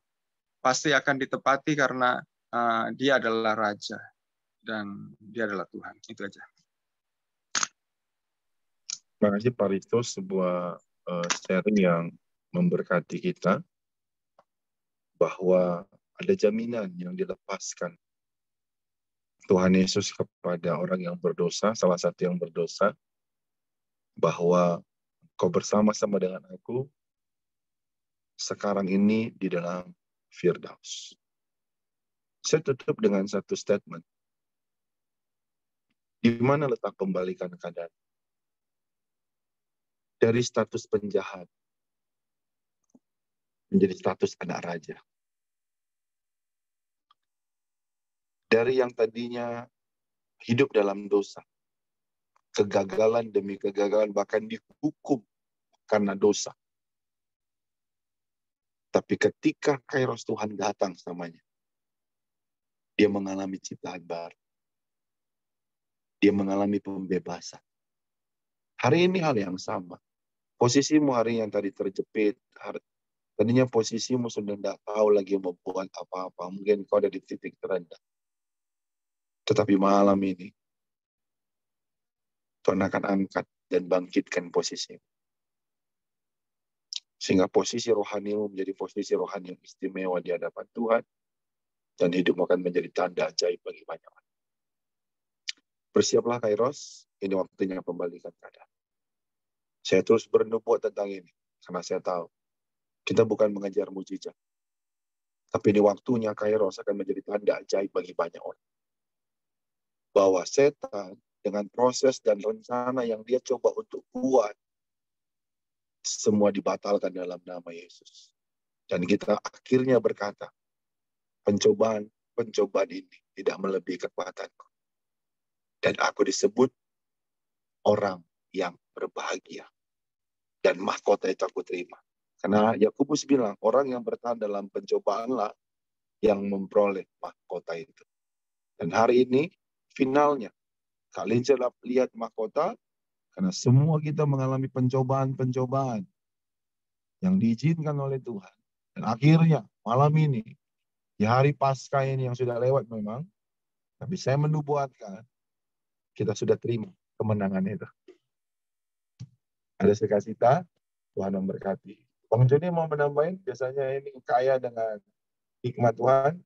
pasti akan ditepati karena dia adalah Raja dan dia adalah Tuhan. Itu aja. Terima kasih Pak Risto, sebuah sharing yang memberkati kita bahwa ada jaminan yang dilepaskan Tuhan Yesus kepada orang yang berdosa, salah satu yang berdosa, bahwa kau bersama-sama dengan aku sekarang ini di dalam Firdaus. Saya tutup dengan satu statement. Di mana letak pembalikan keadaan? Dari status penjahat menjadi status anak raja. Dari yang tadinya hidup dalam dosa, kegagalan demi kegagalan, bahkan dihukum karena dosa. Tapi ketika Kairos Tuhan datang samanya, dia mengalami ciptaan baru. Dia mengalami pembebasan. Hari ini hal yang sama. Posisimu hari yang tadi terjepit, tadinya posisimu sudah tidak tahu lagi membuat apa-apa. Mungkin kau ada di titik terendah. Tetapi malam ini, Tuhan akan angkat dan bangkitkan posisimu. Sehingga posisi rohanimu menjadi posisi rohani yang istimewa di hadapan Tuhan. Dan hidupmu akan menjadi tanda ajaib bagi banyak orang. Bersiaplah Kairos, ini waktunya pembalikan keadaan. Saya terus bernubuat tentang ini, karena saya tahu kita bukan mengejar mujizat. Tapi ini waktunya Kairos akan menjadi tanda ajaib bagi banyak orang. Bahwa setan dengan proses dan rencana yang dia coba untuk buat, semua dibatalkan dalam nama Yesus. Dan kita akhirnya berkata, pencobaan ini tidak melebihi kekuatanku. Dan aku disebut orang yang berbahagia. Dan mahkota itu aku terima. Karena Yakobus bilang, orang yang bertahan dalam pencobaanlah yang memperoleh mahkota itu. Dan hari ini, finalnya, kalian sudah lihat mahkota, karena semua kita mengalami pencobaan-pencobaan yang diizinkan oleh Tuhan. Dan akhirnya, malam ini, di hari Paskah ini yang sudah lewat memang, tapi saya menubuatkan, kita sudah terima kemenangan itu. Ada sukacita, Tuhan memberkati. Bang Joni mau menambahin, biasanya ini kaya dengan hikmat Tuhan.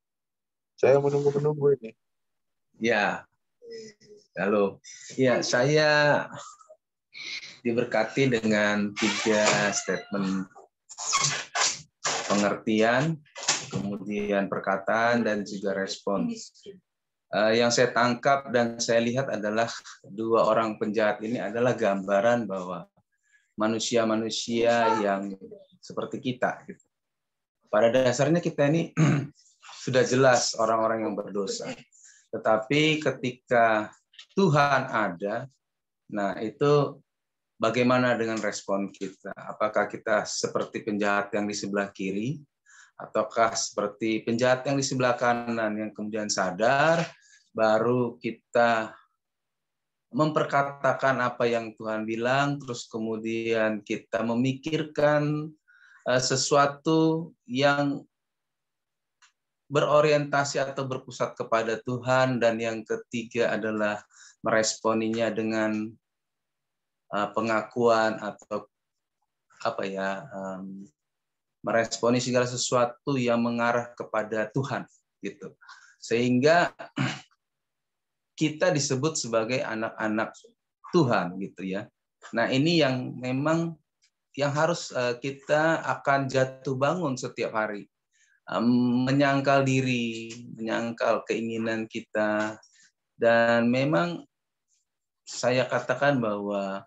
Saya menunggu-menunggu ini. Ya, halo. Ya, saya diberkati dengan 3 statement pengertian, kemudian perkataan, dan juga respon. Yang saya tangkap dan saya lihat adalah 2 orang penjahat ini adalah gambaran bahwa manusia-manusia yang seperti kita. Pada dasarnya kita ini sudah jelas orang-orang yang berdosa. Tetapi ketika Tuhan ada, nah itu bagaimana dengan respon kita? Apakah kita seperti penjahat yang di sebelah kiri? Ataukah seperti penjahat yang di sebelah kanan yang kemudian sadar, baru kita memperkatakan apa yang Tuhan bilang, terus kemudian kita memikirkan sesuatu yang berorientasi atau berpusat kepada Tuhan, dan yang ketiga adalah meresponinya dengan pengakuan atau meresponi segala sesuatu yang mengarah kepada Tuhan gitu. Sehingga kita disebut sebagai anak-anak Tuhan gitu ya. Nah, ini yang memang yang harus kita akan jatuh bangun setiap hari. Menyangkal diri, menyangkal keinginan kita, dan memang saya katakan bahwa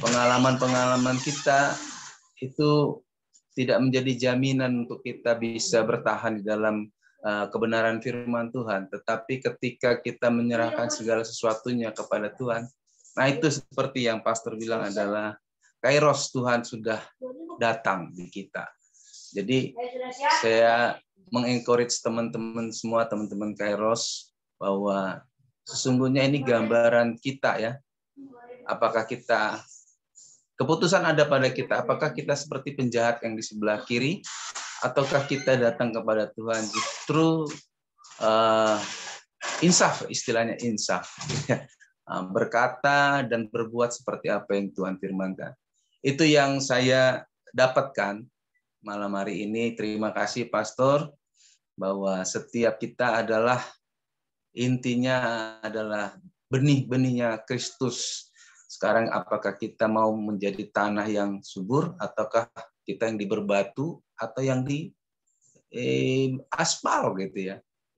pengalaman-pengalaman kita itu tidak menjadi jaminan untuk kita bisa bertahan di dalam kebenaran firman Tuhan. Tetapi ketika kita menyerahkan segala sesuatunya kepada Tuhan, nah itu seperti yang pastor bilang adalah kairos Tuhan sudah datang di kita. Jadi saya mengencourage teman-teman semua, teman-teman kairos, bahwa sesungguhnya ini gambaran kita ya. Apakah kita, keputusan ada pada kita, apakah kita seperti penjahat yang di sebelah kiri, ataukah kita datang kepada Tuhan justru insaf, istilahnya insaf. Berkata dan berbuat seperti apa yang Tuhan firmankan. Itu yang saya dapatkan malam hari ini. Terima kasih Pastor, bahwa setiap kita adalah intinya adalah benih-benihnya Kristus. Sekarang apakah kita mau menjadi tanah yang subur, ataukah kita yang di berbatu, atau yang di aspal gitu ya.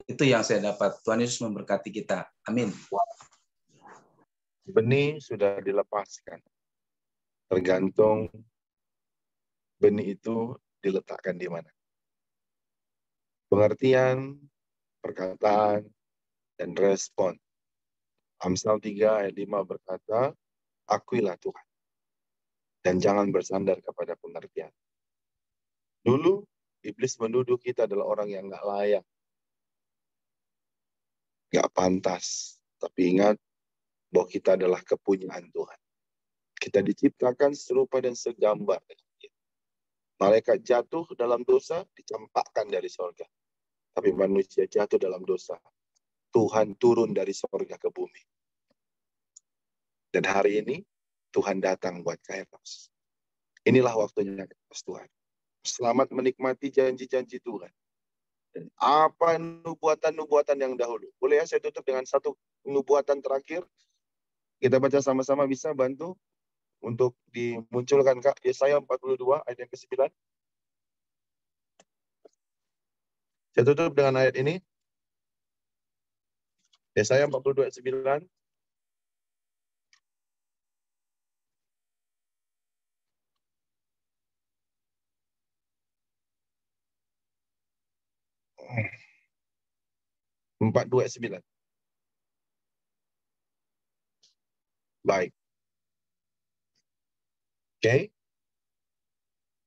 Itu yang saya dapat. Tuhan Yesus memberkati kita. Amin. Benih sudah dilepaskan. Tergantung benih itu diletakkan di mana. Pengertian, perkataan, dan respon. Amsal 3 ayat 5 berkata, akuilah Tuhan, dan jangan bersandar kepada pengertian. Dulu, iblis menuduh kita adalah orang yang nggak layak, nggak pantas. Tapi ingat, bahwa kita adalah kepunyaan Tuhan. Kita diciptakan serupa dan segambar dengan Dia. Malaikat jatuh dalam dosa, dicampakkan dari sorga. Tapi manusia jatuh dalam dosa, Tuhan turun dari sorga ke bumi. Dan hari ini, Tuhan datang buat Kairos. Inilah waktunya Kairos Tuhan. Selamat menikmati janji-janji Tuhan. Dan apa nubuatan-nubuatan yang dahulu. Boleh ya saya tutup dengan satu nubuatan terakhir. Kita baca sama-sama, bisa bantu untuk dimunculkan Kak. Yesaya 42 ayat yang ke-9. Saya tutup dengan ayat ini. Yesaya 42 ayat 9. Empat dua sembilan. Baik. Oke.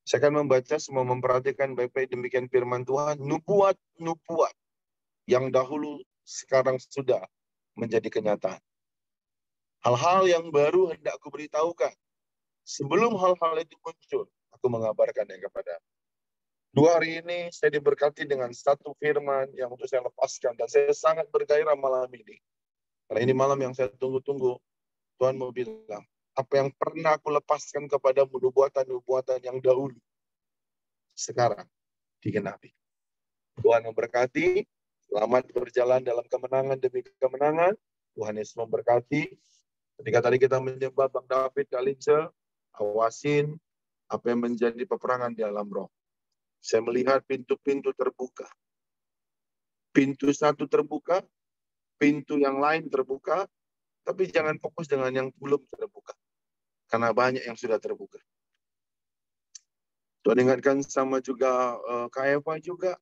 Saya akan membaca, semua memperhatikan baik-baik. Demikian firman Tuhan. Nubuat yang dahulu sekarang sudah menjadi kenyataan. Hal-hal yang baru hendak aku beritahukan. Sebelum hal-hal itu muncul, aku mengabarkannya kepada. 2 hari ini saya diberkati dengan satu firman yang untuk saya lepaskan. Dan saya sangat bergairah malam ini. Karena ini malam yang saya tunggu-tunggu. Tuhan mau bilang, apa yang pernah aku lepaskan kepadamu, nubuatan-nubuatan yang dahulu, sekarang digenapi. Tuhan memberkati, selamat berjalan dalam kemenangan demi kemenangan. Tuhan Yesus memberkati. Ketika tadi kita menyembah Bang David Kalince, awasin apa yang menjadi peperangan di alam roh. Saya melihat pintu-pintu terbuka. Pintu satu terbuka, pintu yang lain terbuka, tapi jangan fokus dengan yang belum terbuka. Karena banyak yang sudah terbuka. Tuhan ingatkan sama juga Kak Eva juga.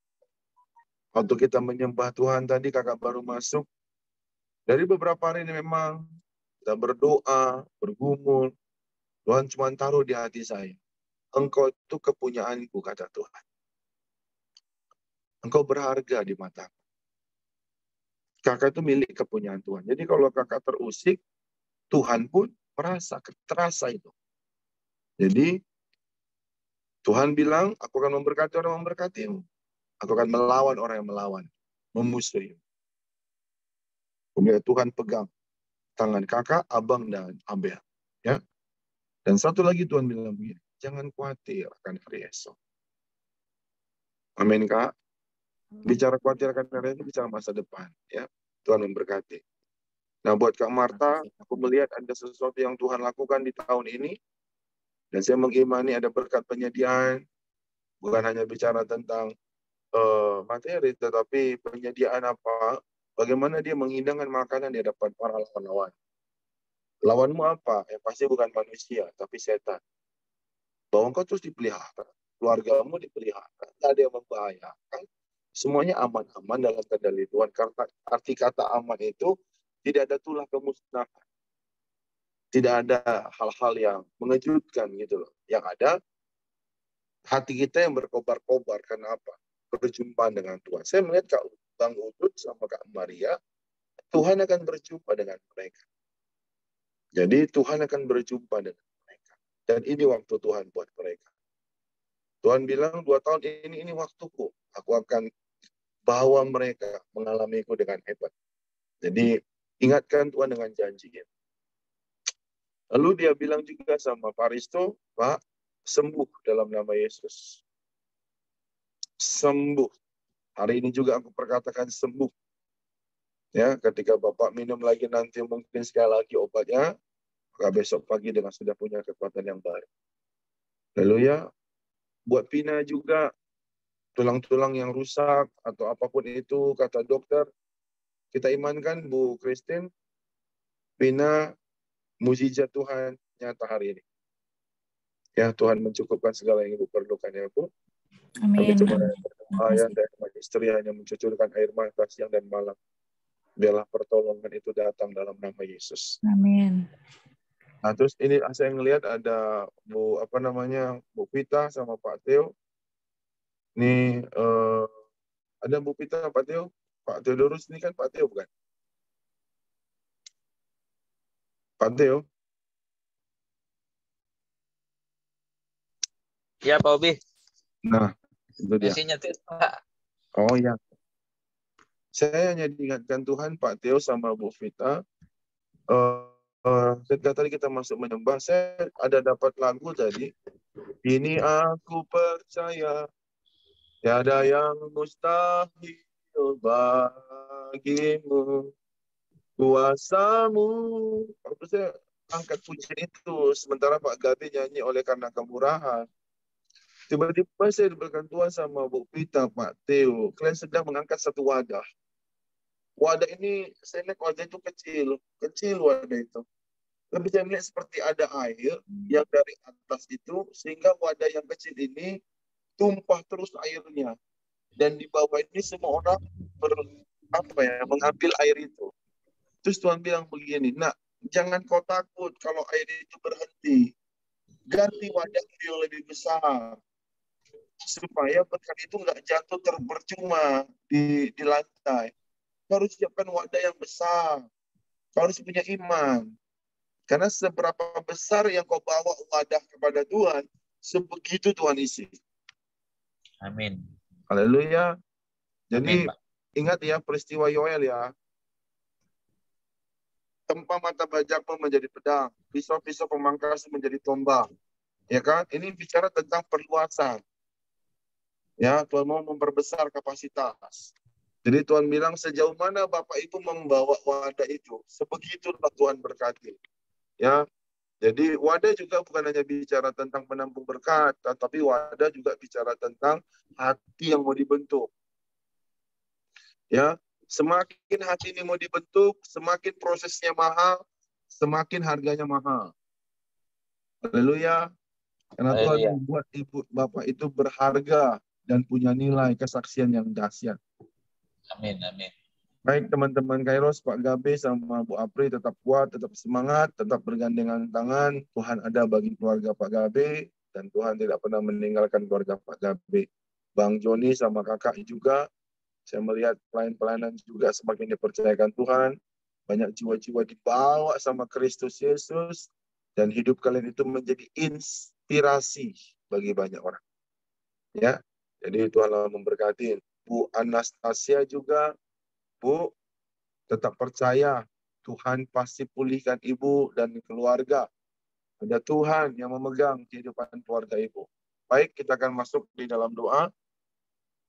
Waktu kita menyembah Tuhan tadi, kakak baru masuk. Dari beberapa hari ini memang kita berdoa, bergumul. Tuhan cuma taruh di hati saya. Engkau itu kepunyaanku, kata Tuhan. Engkau berharga di mataku. Kakak itu milik kepunyaan Tuhan. Jadi kalau kakak terusik, Tuhan pun terasa itu. Jadi Tuhan bilang, aku akan memberkati orang yang memberkatimu. Aku akan melawan orang yang melawan, memusuhi. Kemudian Tuhan pegang tangan kakak, abang, dan Abel. Ya. Dan satu lagi Tuhan bilang begini, jangan khawatir akan hari esok. Amin, Kak. Bicara khawatir akan hari esok, bicara masa depan. Ya. Tuhan memberkati. Nah, buat Kak Marta, aku melihat ada sesuatu yang Tuhan lakukan di tahun ini. Dan saya mengimani ada berkat penyediaan. Bukan hanya bicara tentang materi, tetapi penyediaan apa? Bagaimana dia menghidangkan makanan di hadapan para lawan. Lawanmu apa? Ya pasti bukan manusia, tapi setan. Bahwa engkau terus dipelihara. Keluargamu dipelihara. Tidak ada yang membahayakan. Semuanya aman-aman dalam kendali Tuhan. Karena arti kata aman itu tidak ada tulah kemusnahan. Tidak ada hal-hal yang mengejutkan gitu loh. Yang ada hati kita yang berkobar-kobar. Karena apa? Berjumpa dengan Tuhan. Saya melihat Kak Bang Udut sama Kak Maria, Tuhan akan berjumpa dengan mereka. Jadi Tuhan akan berjumpa dengan mereka. Dan ini waktu Tuhan buat mereka. Tuhan bilang 2 tahun ini waktuku. Aku akan bawa mereka mengalamiku dengan hebat. Jadi ingatkan Tuhan dengan janjinya. Lalu dia bilang juga sama Pak Risto, Pak, sembuh dalam nama Yesus. Sembuh. Hari ini juga aku perkatakan sembuh. Ya, ketika Bapak minum lagi nanti mungkin sekali lagi obatnya, maka besok pagi dengan sudah punya kekuatan yang baru. Lalu ya, buat Pina juga, tulang-tulang yang rusak atau apapun itu, kata dokter, kita imankan Bu Christine, Pina, mukjizat Tuhan nyata hari ini. Ya, Tuhan mencukupkan segala yang Ibu perlukan ya Bu. Amin. Ayah dan istri hanya mencucurkan air mata siang dan malam. Biarlah pertolongan itu datang dalam nama Yesus. Amin. Nah, terus ini saya ngelihat ada Bu Bu Pita sama Pak Theo. Ini ada Bu Pita, Pak Theo. Pak Theodorus ini kan Pak Theo bukan? Pak Theo. Ya Pak Obi. Nah, itu dia. Masih nyetir Pak. Oh ya. Saya hanya diingatkan Tuhan, Pak Theo sama Bu Vita. Ketika tadi kita masuk menyembah, saya ada dapat lagu tadi. Ini aku percaya, tiada yang mustahil bagimu, kuasamu. Waktu saya angkat pujian itu, sementara Pak Gabi nyanyi oleh karena kemurahan. Tiba-tiba saya diberikan Tuhan sama Bu Pita, Pak Theo. Kalian sedang mengangkat satu wadah. Wadah ini, saya lihat wadah itu kecil wadah itu. Tapi saya melihat seperti ada air yang dari atas itu, sehingga wadah yang kecil ini tumpah terus airnya. Dan di bawah ini semua orang mengambil air itu. Terus Tuhan bilang begini, nak, jangan kau takut kalau air itu berhenti. Ganti wadah yang lebih besar. Supaya berkat itu nggak jatuh terpercuma di lantai. Kau harus siapkan wadah yang besar. Kau harus punya iman. Karena seberapa besar yang kau bawa wadah kepada Tuhan, sebegitu Tuhan isi. Amin. Haleluya. Jadi Amin, Pak. ingat ya peristiwa Yoel ya. Tempa mata bajakmu menjadi pedang, pisau-pisau pemangkas menjadi tombak. Ya kan? Ini bicara tentang perluasan. Ya, Tuhan mau memperbesar kapasitas. Jadi Tuhan bilang sejauh mana Bapak Ibu membawa wadah itu, sebegitulah Tuhan berkati. Ya, jadi wadah juga bukan hanya bicara tentang penampung berkat, tetapi wadah juga bicara tentang hati yang mau dibentuk. Ya, semakin hati ini mau dibentuk, semakin prosesnya mahal, semakin harganya mahal. Haleluya. Karena Tuhan membuat ibu bapak itu berharga dan punya nilai kesaksian yang dahsyat. Amin, amin. Baik teman-teman Kairos, Pak Gabe sama Bu Apri tetap kuat, tetap semangat, tetap bergandengan tangan. Tuhan ada bagi keluarga Pak Gabe dan Tuhan tidak pernah meninggalkan keluarga Pak Gabe. Bang Joni sama kakak juga, saya melihat pelayan-pelayanan juga semakin dipercayakan Tuhan. Banyak jiwa-jiwa dibawa sama Kristus Yesus dan hidup kalian itu menjadi inspirasi bagi banyak orang. Ya, jadi Tuhan memberkati. Bu Anastasia juga, Bu, tetap percaya Tuhan pasti pulihkan Ibu dan keluarga. Ada Tuhan yang memegang kehidupan keluarga Ibu. Baik, kita akan masuk di dalam doa.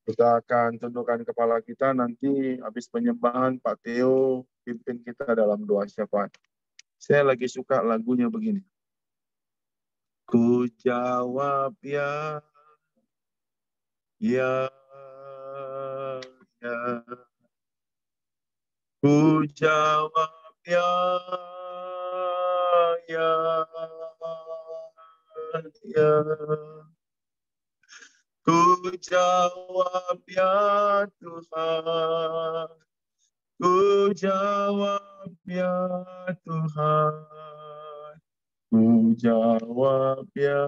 Kita akan tundukkan kepala kita nanti habis penyembahan Pak Theo pimpin kita dalam doa syafaat. Saya lagi suka lagunya begini. Ku jawab ya, ya, ya. Ku jawab ya, ya, ya. Ku jawab ya Tuhan. Ku jawab ya Tuhan. Ku jawab ya.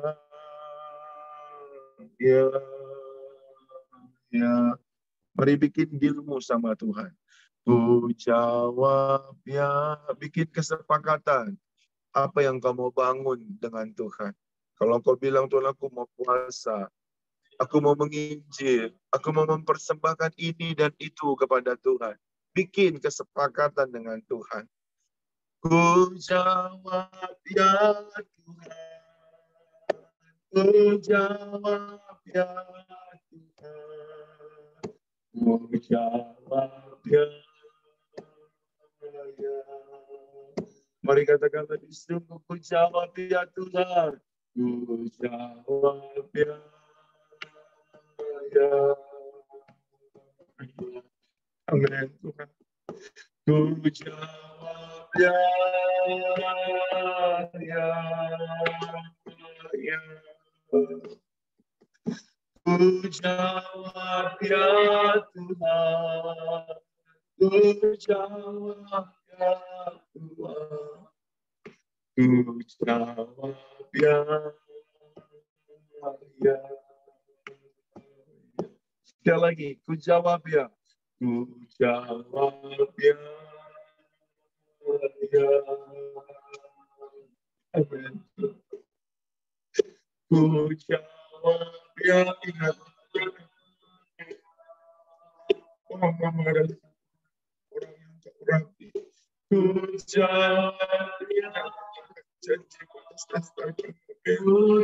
Mari bikin dealmu sama Tuhan. Ku jawab ya. Bikin kesepakatan. Apa yang kau mau bangun dengan Tuhan. Kalau kau bilang, Tuhan, aku mau puasa. Aku mau menginjil. Aku mau mempersembahkan ini dan itu kepada Tuhan. Bikin kesepakatan dengan Tuhan. Ku jawab ya Tuhan. Ku jawab ya Tuhan. Ku jawab ya. Mari katakan tadi, sungguh ku jawab ya Tuhan. Ku jawab ya. Amin Tuhan. Ku jawab ya. Ku jawab ya Tuhan. Ku jawab ya Tuhan. Ku jawab ya. Sekali lagi, ku jawab ya. Ku jawab ya. Amin. Ku jawab ya. Ingat. Orang yang rapi. Ku jawab ya. Janji ku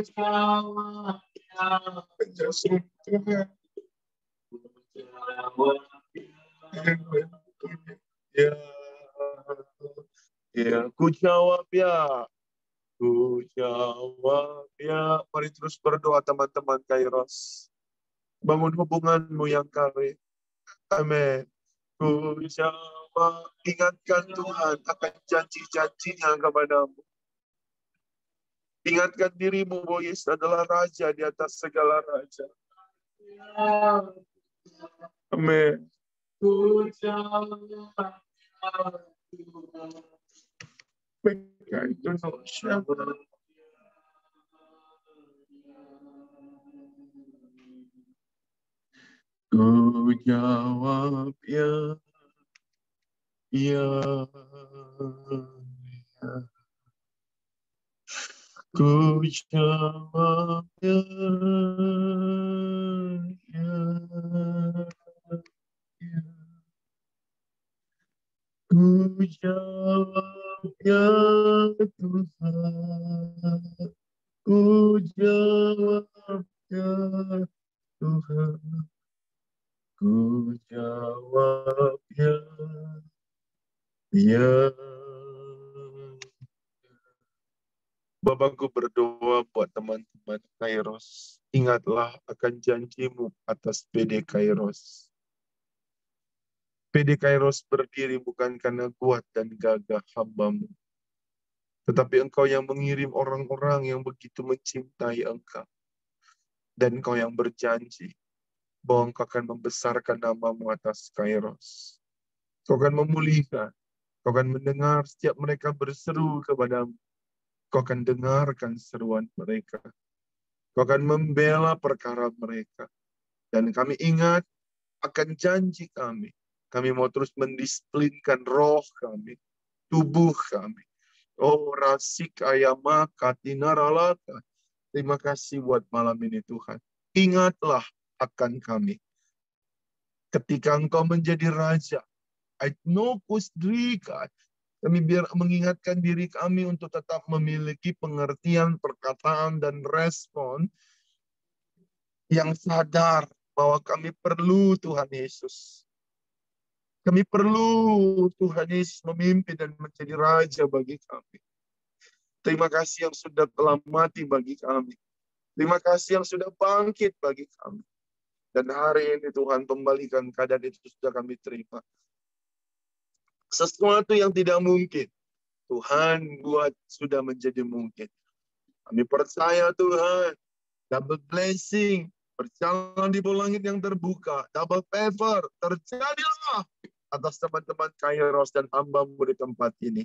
jawab ya. Penjelasan Tuhan. Ku jawab ya. Ya, ku jawab ya. Ku jawab ya. Mari terus berdoa teman-teman Kairos. Bangun hubunganmu yang karib. Amin. Ku jawab. Ingatkan Tuhan akan janji-janjinya kepadamu. Ingatkan dirimu bahwa Yesus adalah Raja di atas segala Raja. Amin. Ku jawab. Ku jawab ya, ya, ya. Ku jawab ya, ya, ya. Ku jawab ya Tuhan. Ku jawab ya Tuhan. Ku jawab ya, ya. Bapakku berdoa buat teman-teman Kairos. Ingatlah akan janjimu atas PD Kairos. PD Kairos berdiri bukan karena kuat dan gagah hambamu. Tetapi engkau yang mengirim orang-orang yang begitu mencintai engkau. Dan engkau yang berjanji bahwa engkau akan membesarkan namamu atas Kairos. Kau akan memulihkan. Kau akan mendengar setiap mereka berseru kepadamu. Kau akan dengarkan seruan mereka. Kau akan membela perkara mereka. Dan kami ingat akan janji kami. Kami mau terus mendisiplinkan roh kami, tubuh kami. Oh, rasik ayama katinaralaka. Terima kasih buat malam ini Tuhan. Ingatlah akan kami. Ketika engkau menjadi raja, kami biar mengingatkan diri kami untuk tetap memiliki pengertian, perkataan, dan respon yang sadar bahwa kami perlu Tuhan Yesus. Kami perlu Tuhan Yesus memimpin dan menjadi raja bagi kami. Terima kasih yang sudah telah mati bagi kami. Terima kasih yang sudah bangkit bagi kami. Dan hari ini Tuhan kembalikan keadaan itu sudah kami terima. Sesuatu yang tidak mungkin, Tuhan buat sudah menjadi mungkin. Kami percaya Tuhan, double blessing berjalan di bawah langit yang terbuka, double favor, terjadilah atas teman-teman Kairos dan hamba-Mu di tempat ini.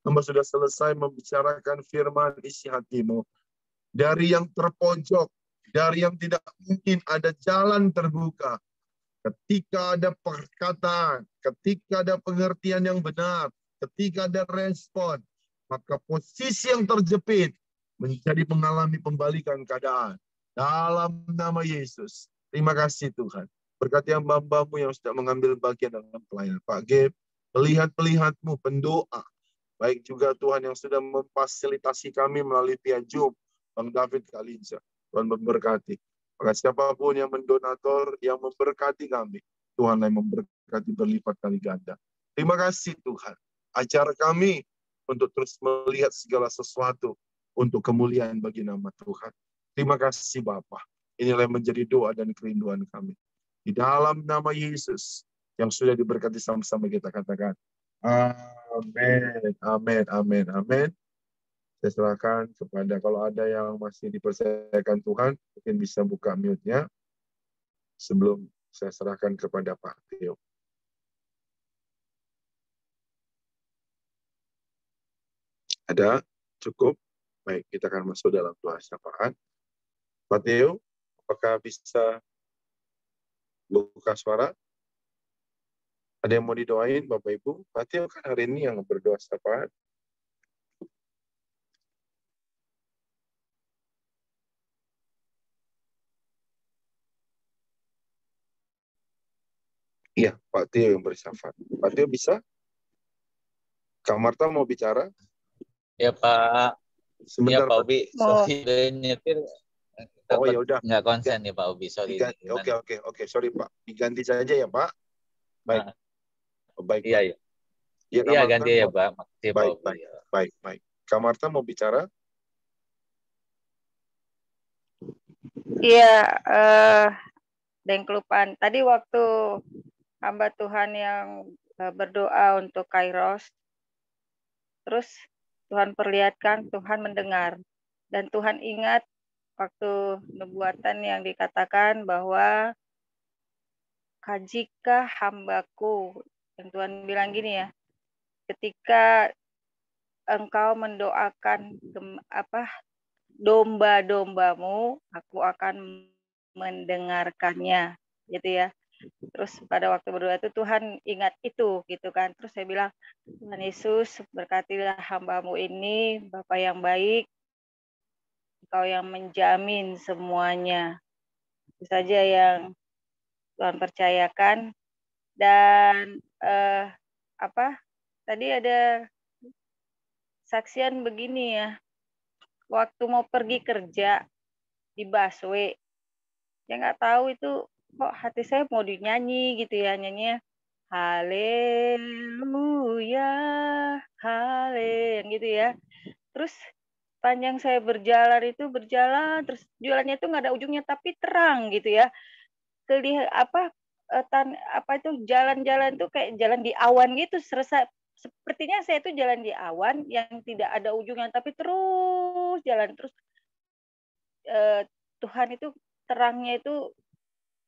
Hamba sudah selesai membicarakan firman isi hatimu. Dari yang terpojok, dari yang tidak mungkin ada jalan terbuka. Ketika ada perkataan, ketika ada pengertian yang benar, ketika ada respon, maka posisi yang terjepit menjadi mengalami pembalikan keadaan. Dalam nama Yesus. Terima kasih Tuhan. Berkati hamba-Mu yang sudah mengambil bagian dalam pelayanan. Pak Gep, pelihat-pelihat-Mu, pendoa. Baik juga Tuhan yang sudah memfasilitasi kami melalui via Zoom. Bang David Kalinsa. Tuhan memberkati. Maka siapapun yang mendonator, yang memberkati kami, Tuhan yang memberkati berlipat kali ganda. Terima kasih Tuhan. Ajar kami untuk terus melihat segala sesuatu untuk kemuliaan bagi nama Tuhan. Terima kasih Bapa. Inilah yang menjadi doa dan kerinduan kami. Di dalam nama Yesus yang sudah diberkati sama-sama kita katakan. Amin, amin, amin, amin. Saya serahkan kepada kalau ada yang masih dipercayakan Tuhan, mungkin bisa buka mute-nya sebelum saya serahkan kepada Pak Theo. Ada? Cukup? Baik, kita akan masuk dalam doa syafaat. Pak Theo, apakah bisa buka suara? Ada yang mau didoain, Bapak Ibu? Pak Theo kan hari ini yang berdoa syafaat. Iya, Pak Theo yang bersyafaat. Pak Theo bisa? Kak Marta mau bicara? Ya Pak. Sebentar, Ya Pak Ubi. Sorry, nyetir. Oh ya udah. Nggak konsen nih Pak Ubi. Sorry. Oke. Sorry Pak. Diganti saja ya Pak. Baik. Baik. Iya. Ya, iya ganti ya Pak. Makasih Pak Ubi. Baik. Kak Marta mau bicara? Iya, ada yang kelupaan. Tadi waktu hamba Tuhan yang berdoa untuk Kairos, terus Tuhan perlihatkan, Tuhan mendengar. Dan Tuhan ingat waktu nubuatan yang dikatakan bahwa jika hambaku, yang Tuhan bilang gini ya, ketika engkau mendoakan domba-dombamu, aku akan mendengarkannya, gitu ya. Terus pada waktu berdoa itu Tuhan ingat itu, gitu kan. Terus saya bilang, Tuhan Yesus berkatilah hamba-Mu ini, Bapa yang baik, Engkau yang menjamin semuanya. Itu saja yang Tuhan percayakan. Dan tadi ada saksian begini ya, waktu mau pergi kerja di busway, ya nggak tahu itu kok hati saya mau dinyanyi gitu ya, nyanyinya haleluya, gitu ya. Terus panjang saya berjalan terus jualannya itu nggak ada ujungnya tapi terang gitu ya. Jalan-jalan tuh kayak jalan di awan gitu, sepertinya saya itu jalan di awan yang tidak ada ujungnya tapi terus jalan terus. Tuhan itu terangnya itu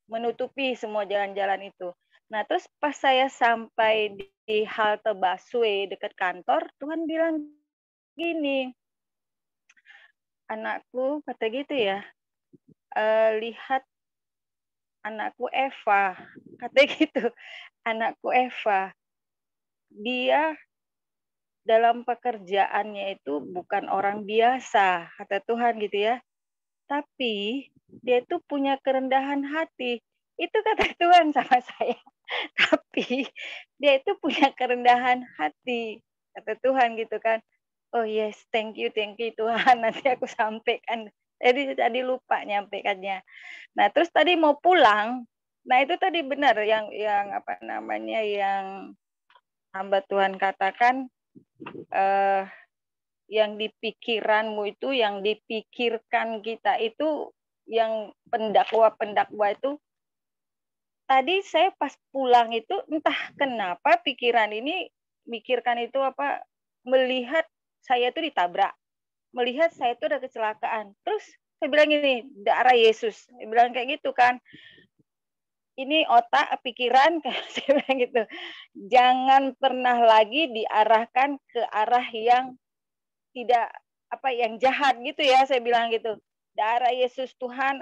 menutupi semua jalan-jalan itu. Nah, terus pas saya sampai di halte busway dekat kantor, Tuhan bilang gini, anakku, kata gitu ya, lihat anakku Eva, kata gitu, anakku Eva, dia dalam pekerjaannya itu bukan orang biasa, kata Tuhan gitu ya, tapi dia itu punya kerendahan hati. Itu kata Tuhan sama saya. Tapi dia itu punya kerendahan hati, kata Tuhan gitu kan. Oh yes, thank you Tuhan. Nanti aku sampaikan. Jadi tadi lupa nyampaikannya. Nah terus tadi mau pulang. Nah itu tadi benar yang hamba Tuhan katakan. Yang di pikiranmu itu, yang dipikirkan kita itu, yang pendakwa itu, tadi saya pas pulang itu entah kenapa pikiran ini mikirkan itu melihat saya itu ditabrak, melihat saya itu ada kecelakaan. Terus Saya bilang gini, darah Yesus. Saya bilang kayak gitu kan. Ini otak, pikiran, saya bilang gitu. Jangan pernah lagi diarahkan ke arah yang tidak yang jahat gitu ya, saya bilang gitu. Darah Yesus Tuhan,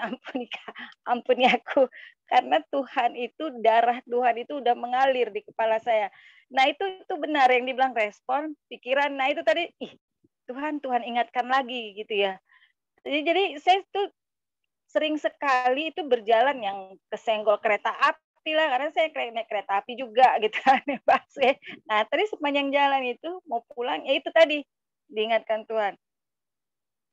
ampuni aku, karena Tuhan itu, darah Tuhan itu udah mengalir di kepala saya. Nah itu benar yang dibilang respon pikiran. Nah itu tadi Tuhan ingatkan lagi gitu ya. Jadi saya tuh sering sekali itu berjalan yang kesenggol kereta api lah, karena saya naik kereta api juga gitu kan. Nah tadi sepanjang jalan itu mau pulang, ya itu tadi diingatkan Tuhan.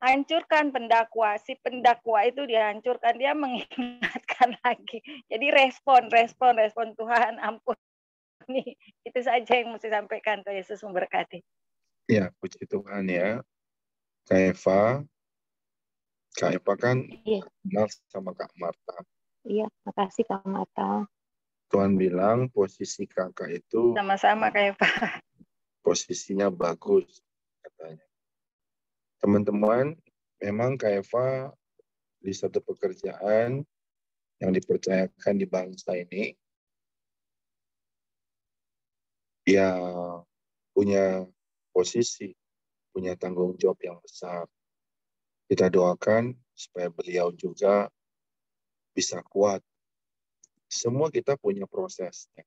Hancurkan pendakwa, si pendakwa itu dihancurkan, dia mengingatkan lagi. Jadi respon Tuhan, ampuni. Itu saja yang mesti sampaikan. Tuhan Yesus memberkati. Ya, puji Tuhan ya. Kak Eva kan kenal sama Kak Marta. Iya, makasih Kak Marta. Tuhan bilang posisi kakak itu sama-sama Kak Eva. Posisinya bagus katanya. Teman-teman, memang Kak Eva di satu pekerjaan yang dipercayakan di bangsa ini, ya punya posisi, punya tanggung jawab yang besar. Kita doakan supaya beliau juga bisa kuat. Semua kita punya prosesnya.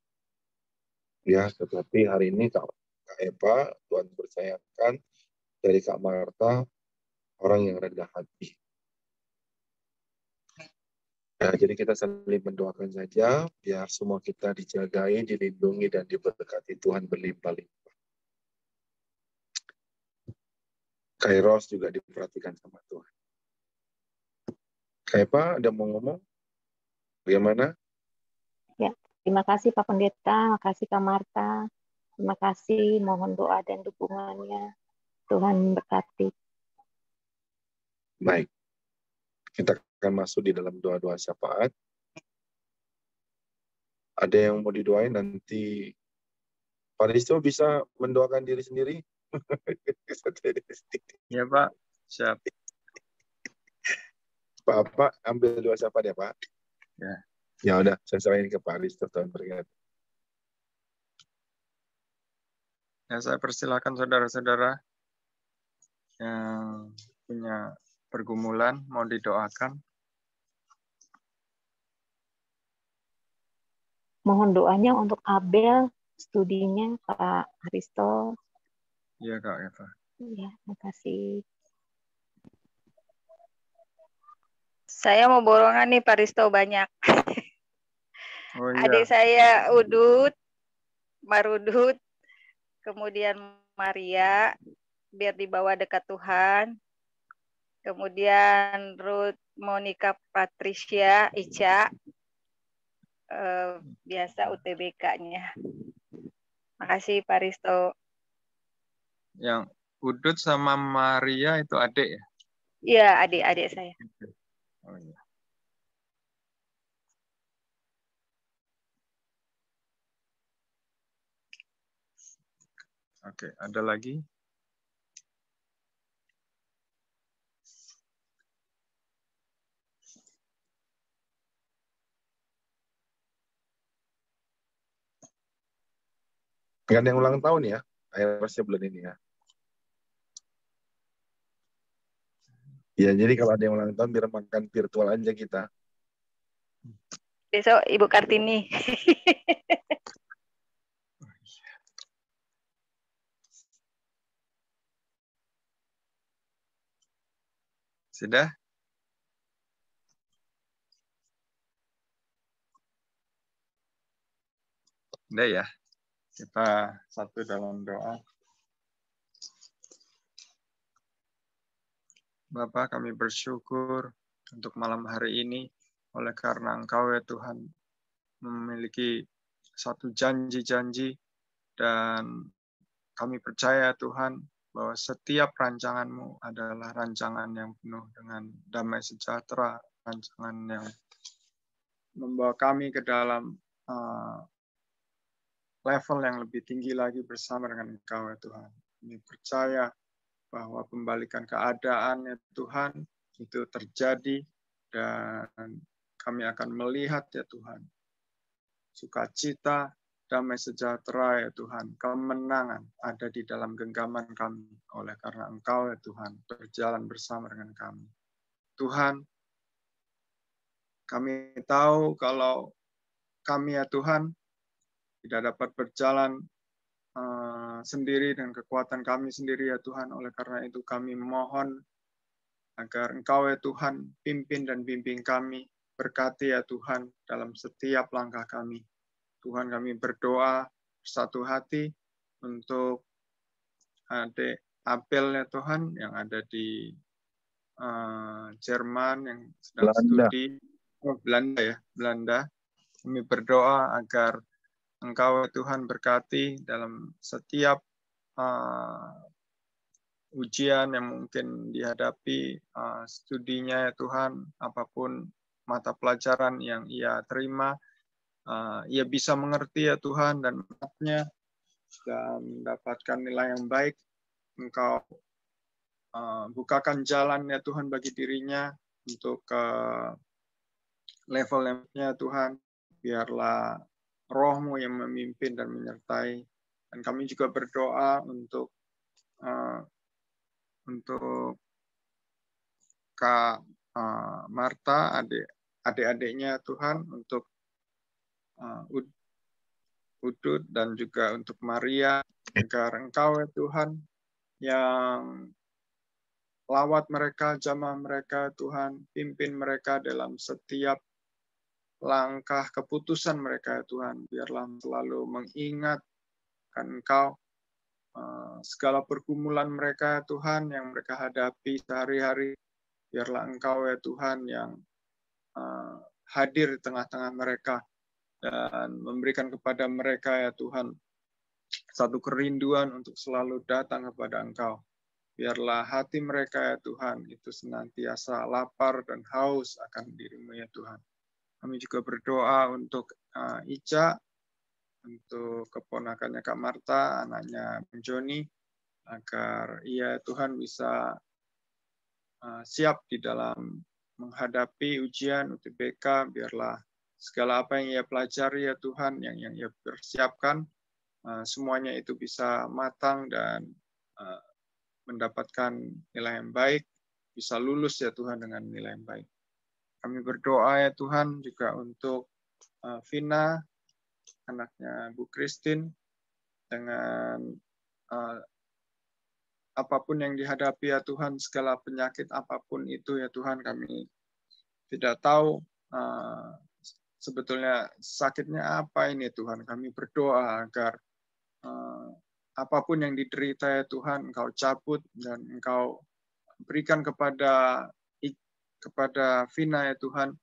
Ya, tetapi hari ini Kak Eva, Tuhan percayakan dari Kak Marta, orang yang rendah hati. Nah, jadi kita saling mendoakan saja, biar semua kita dijagai, dilindungi, dan diberkati Tuhan berlimpah-limpah. Kairos juga diperhatikan sama Tuhan. Kak Eva, ada mau ngomong? Bagaimana? Ya, terima kasih Pak Pendeta, makasih Kak Marta, terima kasih, mohon doa dan dukungannya. Tuhan memberkati. Baik, kita akan masuk di dalam doa-doa syafaat. Ada yang mau didoain nanti Pak Risto bisa mendoakan diri sendiri? Ya Pak, siap. Pak, ambil doa syafaat ya Pak. Ya. Ya udah, saya serahin ke Pak Risto, Tuhan berkati. Ya, saya persilakan saudara-saudara yang punya pergumulan mau didoakan. Mohon doanya untuk Abel, studinya Pak Risto. Iya Kak Eva. Ya, makasih. Saya mau borongan nih Pak Risto banyak. Oh, iya. Adik saya Udut, Marudut, kemudian Maria, biar dibawa dekat Tuhan. Kemudian Ruth Monica Patricia Ica, biasa UTBK-nya. Makasih Pak Risto. Yang Udut sama Maria itu adik ya? Iya, adik-adik saya. Oh iya. Oke, ada lagi? Nggak ada yang ulang tahun ya? Akhirnya bulan ini ya. Ya, jadi kalau ada yang ulang tahun, biar makan virtual aja kita. Besok Ibu Kartini. Sudah? Udah ya. Kita satu dalam doa. Bapa, kami bersyukur untuk malam hari ini oleh karena Engkau ya Tuhan memiliki satu janji-janji dan kami percaya Tuhan bahwa setiap rancangan-Mu adalah rancangan yang penuh dengan damai sejahtera, rancangan yang membawa kami ke dalam level yang lebih tinggi lagi bersama dengan Engkau ya Tuhan. Kami percaya bahwa pembalikan keadaan ya Tuhan itu terjadi, dan kami akan melihat ya Tuhan, sukacita, damai sejahtera ya Tuhan, kemenangan ada di dalam genggaman kami, oleh karena Engkau ya Tuhan berjalan bersama dengan kami. Tuhan, kami tahu kalau kami ya Tuhan tidak dapat berjalan sendiri dengan kekuatan kami sendiri ya Tuhan. Oleh karena itu kami mohon agar Engkau ya Tuhan pimpin dan bimbing kami, berkati ya Tuhan dalam setiap langkah kami. Tuhan, kami berdoa bersatu hati untuk adik Abel ya Tuhan yang ada di Jerman yang sedang studi, Belanda ya, Belanda. Kami berdoa agar Engkau Tuhan berkati dalam setiap ujian yang mungkin dihadapi, studinya ya Tuhan, apapun mata pelajaran yang ia terima, ia bisa mengerti ya Tuhan dan menatnya dan mendapatkan nilai yang baik. Engkau bukakan jalan ya Tuhan bagi dirinya untuk ke level-levelnya Tuhan. Biarlah Roh-Mu yang memimpin dan menyertai. Dan kami juga berdoa untuk Kak Marta, adik-adiknya Tuhan, untuk Udut dan juga untuk Maria, agar Engkau ya Tuhan yang lawat mereka, jamah mereka Tuhan, pimpin mereka dalam setiap langkah keputusan mereka Tuhan. Biarlah selalu mengingatkan Engkau segala pergumulan mereka Tuhan yang mereka hadapi sehari-hari. Biarlah Engkau ya Tuhan yang hadir di tengah-tengah mereka dan memberikan kepada mereka ya Tuhan satu kerinduan untuk selalu datang kepada Engkau. Biarlah hati mereka ya Tuhan itu senantiasa lapar dan haus akan diri-Mu ya Tuhan. Kami juga berdoa untuk Ica, untuk keponakannya Kak Marta, anaknya Bang Joni, agar ia Tuhan bisa siap di dalam menghadapi ujian UTBK. Biarlah segala apa yang ia pelajari ya Tuhan, yang ia persiapkan, semuanya itu bisa matang dan mendapatkan nilai yang baik, bisa lulus ya Tuhan dengan nilai yang baik. Kami berdoa ya Tuhan juga untuk Vina, anaknya Bu Christine, dengan apapun yang dihadapi ya Tuhan, segala penyakit apapun itu ya Tuhan, kami tidak tahu sebetulnya sakitnya apa ini Tuhan. Kami berdoa agar apapun yang diderita ya Tuhan, Engkau cabut dan Engkau berikan kepada Vina ya Tuhan,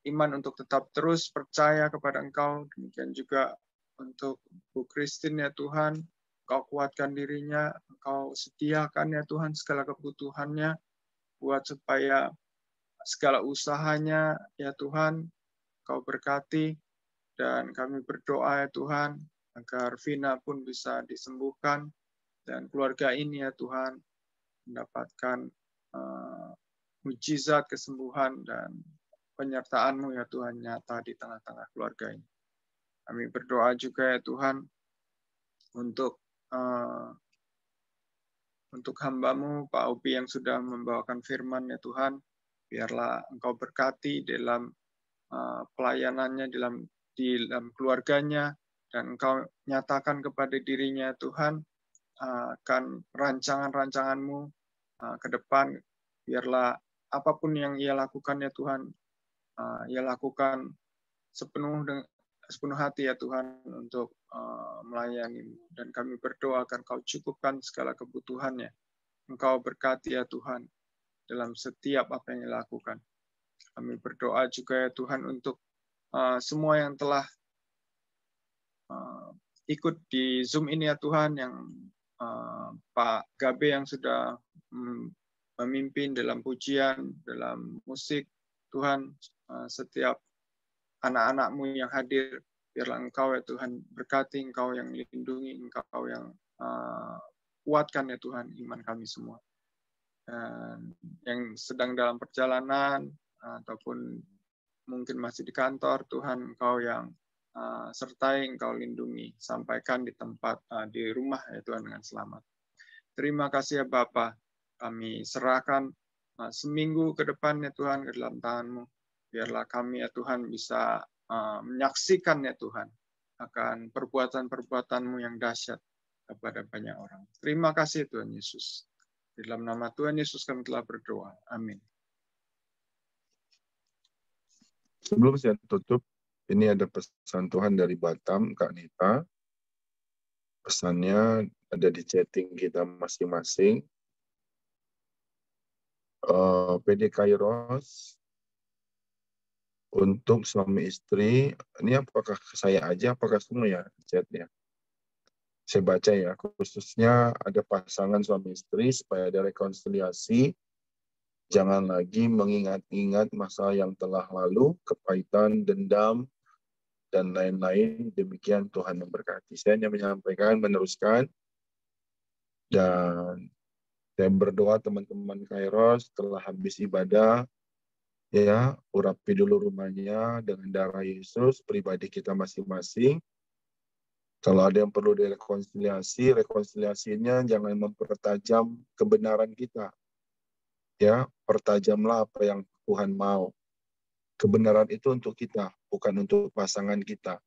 iman untuk tetap terus percaya kepada Engkau. Demikian juga untuk Bu Christine ya Tuhan, Engkau kuatkan dirinya, Engkau sediakan ya Tuhan segala kebutuhannya, buat supaya segala usahanya ya Tuhan, Engkau berkati. Dan kami berdoa ya Tuhan, agar Vina pun bisa disembuhkan, dan keluarga ini ya Tuhan, mendapatkan mujizat kesembuhan dan penyertaan-Mu ya Tuhan nyata di tengah-tengah keluarga ini. Kami berdoa juga ya Tuhan untuk hamba-Mu Pak Upi yang sudah membawakan firman ya Tuhan. Biarlah Engkau berkati dalam pelayanannya, di dalam keluarganya, dan Engkau nyatakan kepada dirinya Tuhan akan rancangan-rancangan-Mu ke depan. Biarlah apapun yang ia lakukan ya Tuhan, ia lakukan sepenuh hati ya Tuhan untuk melayani-Mu. Dan kami berdoa akan Kau cukupkan segala kebutuhannya. Engkau berkati ya Tuhan dalam setiap apa yang ia lakukan. Kami berdoa juga ya Tuhan untuk semua yang telah ikut di Zoom ini ya Tuhan, yang Pak Gabe yang sudah memimpin dalam pujian, dalam musik. Tuhan, setiap anak-anak-Mu yang hadir, biarlah Engkau ya Tuhan berkati, Engkau yang lindungi, Engkau yang kuatkan ya Tuhan iman kami semua. yang sedang dalam perjalanan ataupun mungkin masih di kantor, Tuhan Engkau yang sertai, Engkau lindungi, sampaikan di tempat di rumah ya Tuhan dengan selamat. Terima kasih ya Bapa, kami serahkan seminggu ke depan ya Tuhan ke dalam tangan-Mu. Biarlah kami ya Tuhan bisa menyaksikan ya Tuhan akan perbuatan-perbuatan-Mu yang dahsyat kepada banyak orang. Terima kasih Tuhan Yesus. Di dalam nama Tuhan Yesus kami telah berdoa. Amin. Sebelum saya tutup, ini ada pesan Tuhan dari Batam, Kak Nita. Pesannya ada di chatting kita masing-masing. PD Kairos untuk suami istri, ini apakah saya aja, apakah semua ya chatnya? Saya baca ya, khususnya ada pasangan suami istri supaya ada rekonsiliasi, jangan lagi mengingat-ingat masa yang telah lalu, kepahitan, dendam, dan lain-lain. Demikian Tuhan memberkati. Saya hanya menyampaikan, meneruskan, dan saya berdoa teman-teman Kairos setelah habis ibadah, ya, urapi dulu rumahnya dengan darah Yesus, pribadi kita masing-masing. Kalau ada yang perlu direkonsiliasi, rekonsiliasinya jangan mempertajam kebenaran kita. Ya, pertajamlah apa yang Tuhan mau. Kebenaran itu untuk kita, bukan untuk pasangan kita.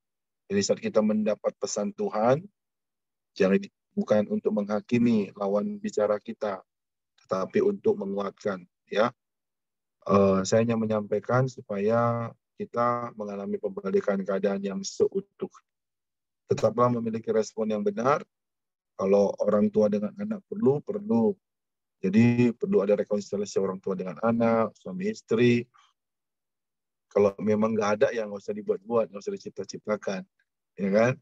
Jadi saat kita mendapat pesan Tuhan, bukan untuk menghakimi lawan bicara kita, tetapi untuk menguatkan. Ya, saya hanya menyampaikan supaya kita mengalami pembalikan keadaan yang seutuh. Tetaplah memiliki respon yang benar. Kalau orang tua dengan anak perlu. Jadi perlu ada rekonsiliasi orang tua dengan anak, suami istri. Kalau memang nggak ada, ya nggak usah dibuat-buat, nggak usah dicipta-ciptakan, ya kan?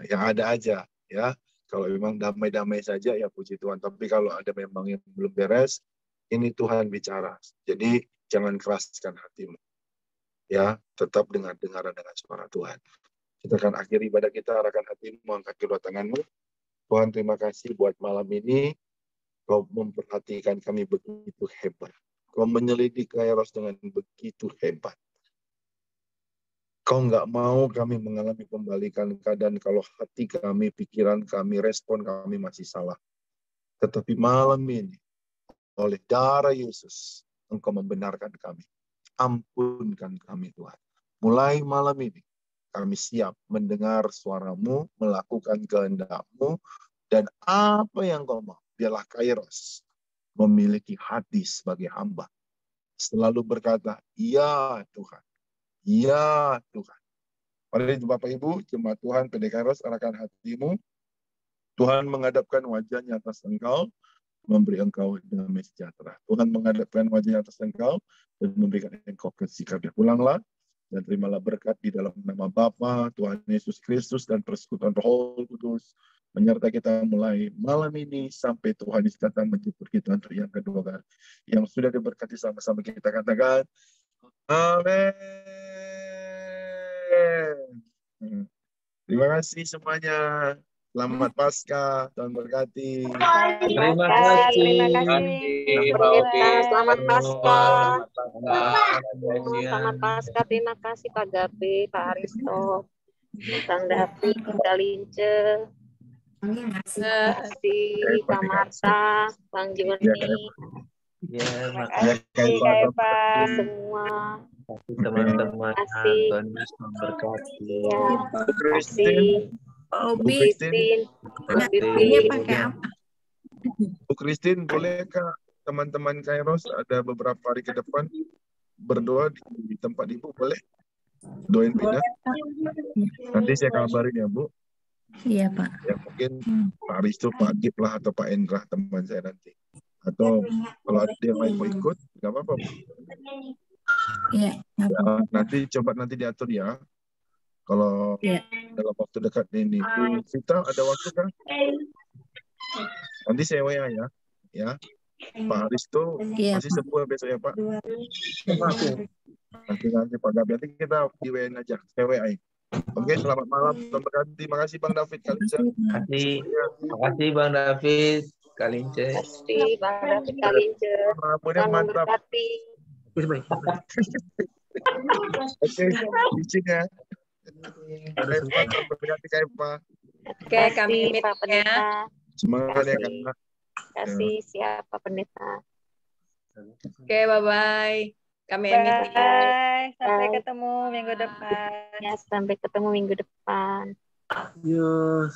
Yang ada aja, ya. Kalau memang damai-damai saja, ya puji Tuhan. Tapi kalau ada memang yang belum beres, ini Tuhan bicara. Jadi jangan keraskan hatimu, ya. Tetap dengar-dengaran dengan suara Tuhan. Kita akan akhiri ibadah kita, arahkan hatimu, angkat kedua tanganmu. Tuhan, terima kasih buat malam ini. Kau memperhatikan kami begitu hebat. Kau menyelidiki Kairos dengan begitu hebat. Kau nggak mau kami mengalami pembalikan keadaan kalau hati kami, pikiran kami, respon kami masih salah. Tetapi malam ini, oleh darah Yesus, Engkau membenarkan kami. Ampunkan kami, Tuhan. Mulai malam ini, kami siap mendengar suara-Mu, melakukan kehendak-Mu, dan apa yang Kau mau. Biarlah Kairos memiliki hati sebagai hamba. Selalu berkata, ya Tuhan, ya Tuhan. Mari Bapak Ibu, jemaat Tuhan, PD Kairos, arahkan hatimu. Tuhan menghadapkan wajahnya atas engkau, memberi engkau damai sejahtera. Tuhan menghadapkan wajahnya atas engkau, dan memberikan engkau kasih karunia. Pulanglah, dan terimalah berkat di dalam nama Bapa, Tuhan Yesus Kristus, dan persekutuan Roh Kudus, menyertai kita mulai malam ini sampai Tuhan Yesus datang menjemput kita untuk yang kedua kali. Yang sudah diberkati sama-sama kita katakan, amin. Terima kasih semuanya. Selamat Paskah, Tuhan berkati. Terima kasih. Selamat Paskah. Selamat Paskah. Terima kasih Pak Gabe, Pak Aristo, Bang David, Kak Lince. Terima kasih Kak Marta, Bang Joni. Ya, Makasih Kak Eva. Semua. teman-teman. Terima Tuhan Yesus memberkati. Ya, terima kasih. Bu Christine, Ini pakai apa? Bu Christine, bolehkah teman-teman Kairos ada beberapa hari ke depan berdoa di tempat Ibu, boleh? Doain pindah. Nanti saya kabarin ya, Bu. Iya, Pak. Ya, mungkin Pak Aristo, Pak Agip lah, atau Pak Endra, teman saya nanti. Atau kalau ada yang lain mau ikut, nggak apa-apa, Bu. Iya. Ya, nanti diatur ya. Kalau dalam waktu dekat ini, Bu Vita ada waktu kan? Nanti saya WA ya. Ya. Pak Aristo masih sembuh besok ya Pak? Nanti Pak Gabi, nanti kita di WA aja. Saya WA. Oke, selamat malam. Terima kasih Bang David. Terima kasih Bang David. Kalince. Terima kasih Bang David Kalince. Rambutnya Tuhan mantap. memberkati. Oke, izin ya. Ada Eva, berkati Kak Eva. Oke, kami Kasih pamit Pak ya. Pendeta. Semangat ya Kasih. Kak. Kasih siapa Pendeta. Oke, bye-bye. Kami pamit ya. Bye. Sampai Bye. ketemu minggu depan. Ya, sampai ketemu minggu depan. Yo.